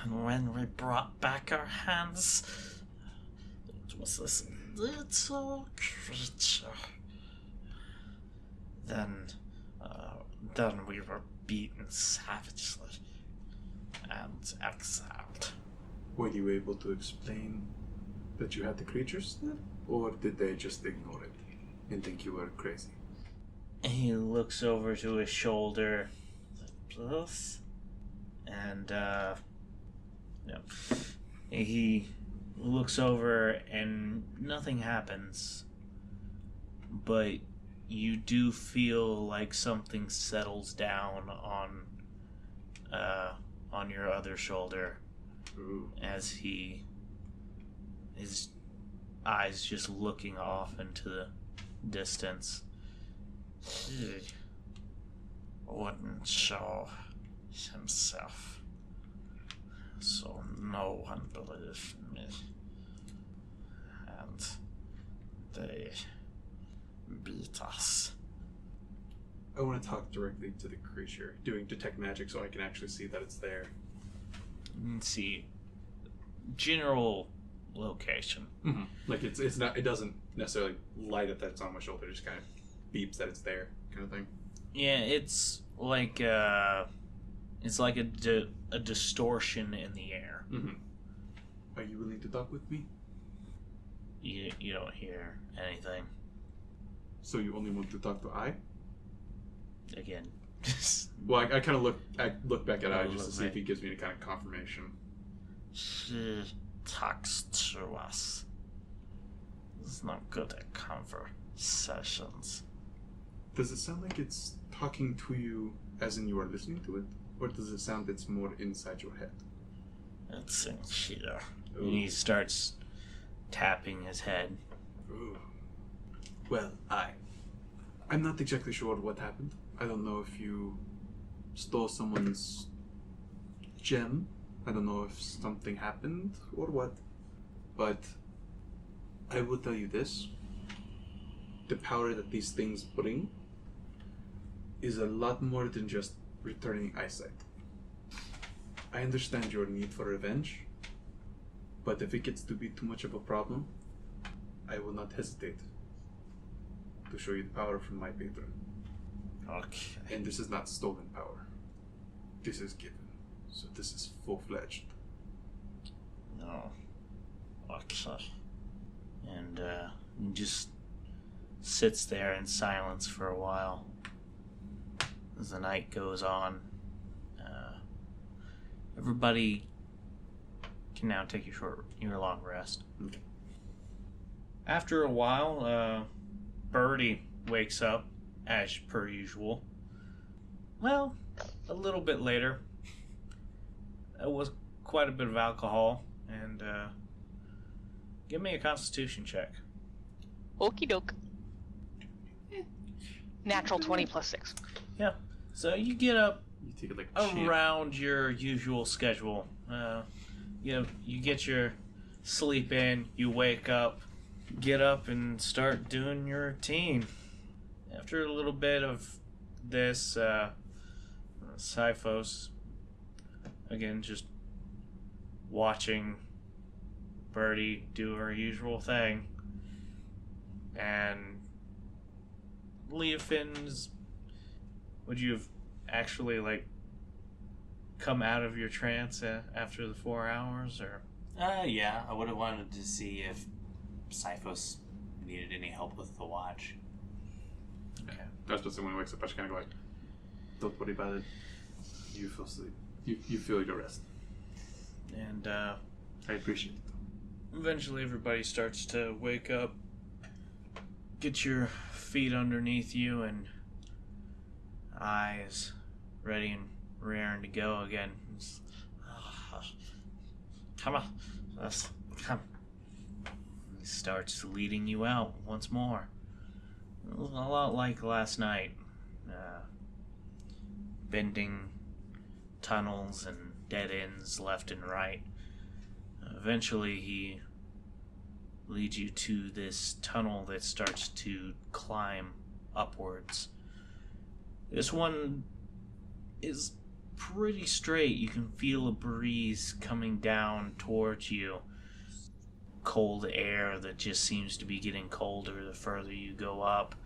And when we brought back our hands, it was this little creature. Then we were beaten savagely and exiled. Were you able to explain that you had the creatures then? Or did they just ignore it and think you were crazy? He looks over to his shoulder, plus, and he looks over and nothing happens, but you do feel like something settles down on your other shoulder. Ooh. As his eyes just looking off into the distance. He wouldn't show himself, so no one believed me, and they beat us. I want to talk directly to the creature, doing detect magic so I can actually see that it's there. Let's see. General location. Mm-hmm. Like it's not. It doesn't necessarily light up that it's on my shoulder. It just kind of beeps that it's there, kind of thing. Yeah, it's like a distortion in the air. Mm-hmm. Are you willing to talk with me? You don't hear anything. So you only want to talk to I? Again. Well, I kind of look back at I just to see Look if he gives me any kind of confirmation. She talks to us. It's not good at conversations. Does it sound like it's talking to you as in you are listening to it? Or does it sound it's more inside your head? It's in here. And he starts tapping his head. Ooh. Well, I'm not exactly sure what happened. I don't know if you stole someone's gem. I don't know if something happened or what. But I will tell you this. The power that these things bring is a lot more than just returning eyesight. I understand your need for revenge, but if it gets to be too much of a problem, I will not hesitate to show you the power from my patron. Okay. And this is not stolen power. This is given. So this is full-fledged. No. Okay. And he just sits there in silence for a while. As the night goes on, everybody can now take your long rest. Okay. After a while, Birdie wakes up, as per usual. Well, a little bit later. It was quite a bit of alcohol, and give me a Constitution check. Okie doke. Natural 20 plus 6. Yeah. So you get up You take it like a champ. around your usual schedule. You get your sleep in, you wake up, get up and start doing your routine. After a little bit of this, Sifos, again, just watching Birdie do her usual thing, and Leofin's, would you have actually, come out of your trance after the 4 hours, or? Yeah, I would have wanted to see if Sifos needed any help with the watch. Okay. That's just when he wakes up, I just kind of go like, don't worry about it. You feel sleep. You feel your rest. And, I appreciate it. eventually everybody starts to wake up, get your feet underneath you, and eyes ready and raring to go again. Come on, let's come. He starts leading you out once more. A lot like last night. Bending tunnels and dead ends left and right. Eventually he leads you to this tunnel that starts to climb upwards. This one is pretty straight. You can feel a breeze coming down towards you. Cold air that just seems to be getting colder the further you go up.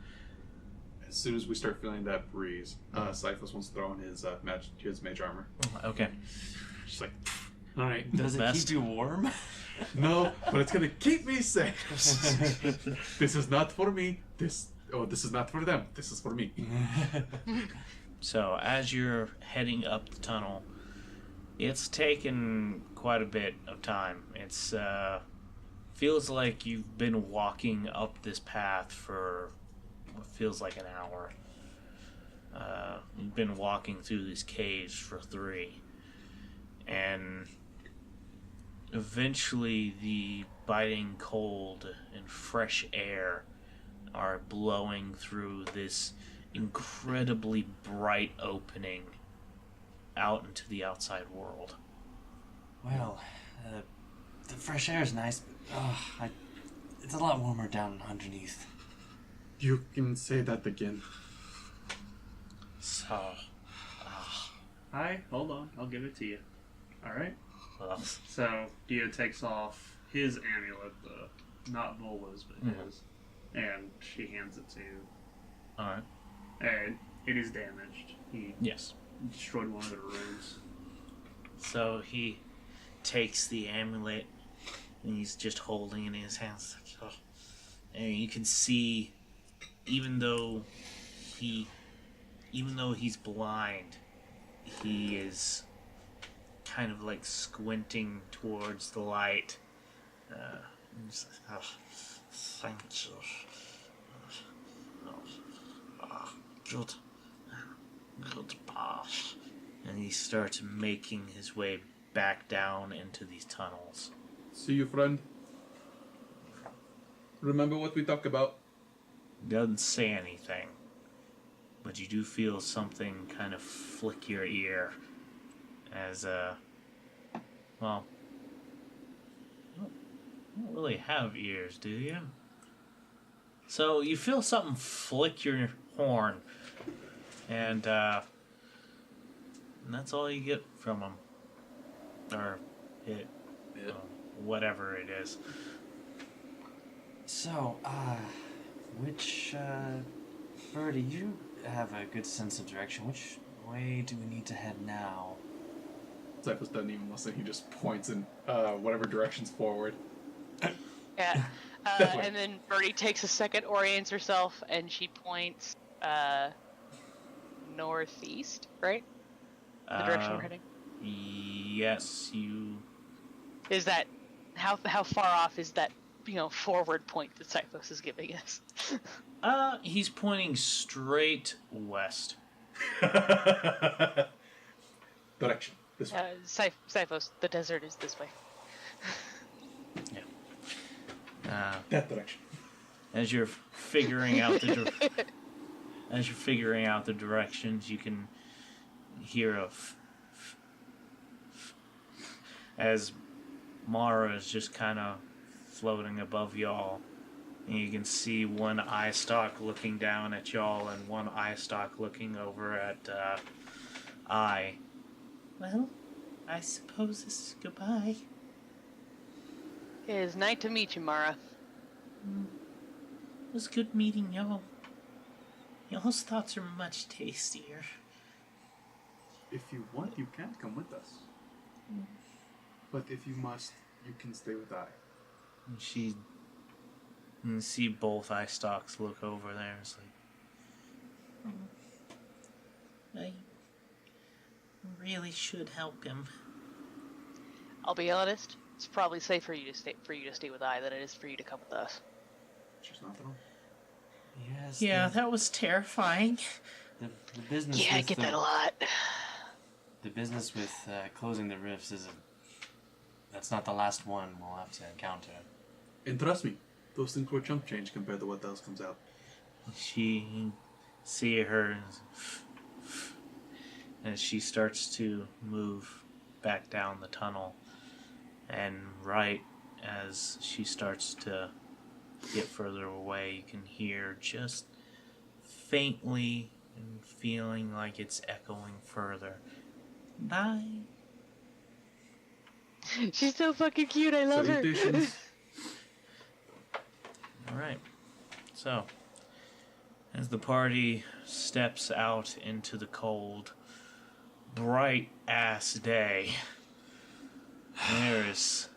As soon as we start feeling that breeze, Sifos wants to throw in his mage armor. Okay. Just like, all right. Does it Best. keep you warm? No, but it's gonna keep me safe. This is not for me. This is not for them. This is for me. So as you're heading up the tunnel, it's taken quite a bit of time. It's feels like you've been walking up this path for what feels like an hour. You've been walking through these caves for 3, and eventually the biting cold and fresh air are blowing through this incredibly bright opening out into the outside world. Well, the fresh air is nice, but it's a lot warmer down underneath. You can say that again. So, Hi, hold on. I'll give it to you. Alright? well, So, Dio takes off his amulet, not Vola's, but his, and she hands it to you. alright. And it is damaged. He Yes. destroyed one of the runes. So he takes the amulet and he's just holding it in his hands. And you can see, even though he's blind, he is kind of like squinting towards the light. He's like, oh, thank you. Good. Goodbye. And he starts making his way back down into these tunnels. See you, friend. Remember what we talked about? Doesn't say anything, but you do feel something kind of flick your ear as, well, you don't really have ears, do you? So you feel something flick your horn, and that's all you get from him. Or it, whatever it is. So, which, Birdie, you have a good sense of direction. Which way do we need to head now? Cyphus doesn't even listen. He just points in whatever direction's forward. Yeah. And then Birdie takes a second, orients herself, and she points northeast, right? The direction we're heading. Yes, you... Is that how far off is that, forward point that Cyphos is giving us? He's pointing straight west. Direction. This way. Cyphos, the desert is this way. That direction. As you're figuring out the directions, you can hear as Mara is just kind of floating above y'all, and you can see one eye stalk looking down at y'all and one eye stalk looking over at I. Well, I suppose this is goodbye. It is nice to meet you, Mara. It was good meeting y'all. Y'all's thoughts are much tastier. If you want, you can come with us. But if you must, you can stay with I. You can see both eye stalks look over there. It's like, I really should help him. I'll be honest. It's probably safer for you to stay with I than it is for you to come with us. She's not wrong. Yes. Yeah, that was terrifying. The business. Yeah, I get that a lot. The business with closing the rifts that's not the last one we'll have to encounter. And trust me, those things were chump change compared to what else comes out. She see her as she starts to move back down the tunnel, and right as she starts to get further away, you can hear just faintly and feeling like it's echoing further. Bye. She's so fucking cute. I love her. Salutations. Alright. So, as the party steps out into the cold, bright ass day, there's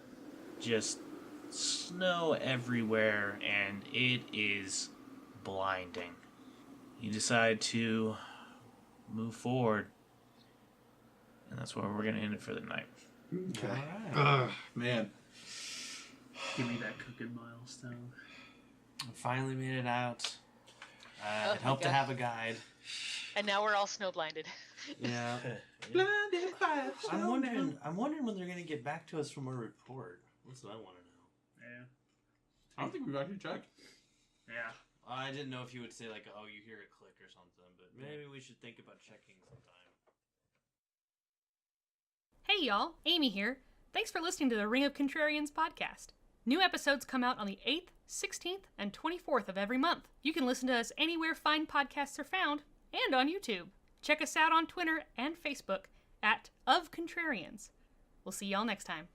just snow everywhere and it is blinding. You decide to move forward, and that's where we're going to end it for the night. Okay. Alright. Man. Give me that cooking milestone. We finally made it out. Oh it my helped to God. have a guide. And now we're all snow blinded. Yeah. Blinded by I'm wondering when they're gonna get back to us from our report. That's what I want to know. Yeah. I don't think we've actually checked. Yeah. I didn't know if you would say like, oh, you hear a click or something, but maybe we should think about checking sometime. Hey y'all, Amy here. Thanks for listening to the Ring of Contrarians podcast. New episodes come out on the 8th, 16th, and 24th of every month. You can listen to us anywhere fine podcasts are found, and on YouTube. Check us out on Twitter and Facebook at @ofcontrarians. We'll see y'all next time.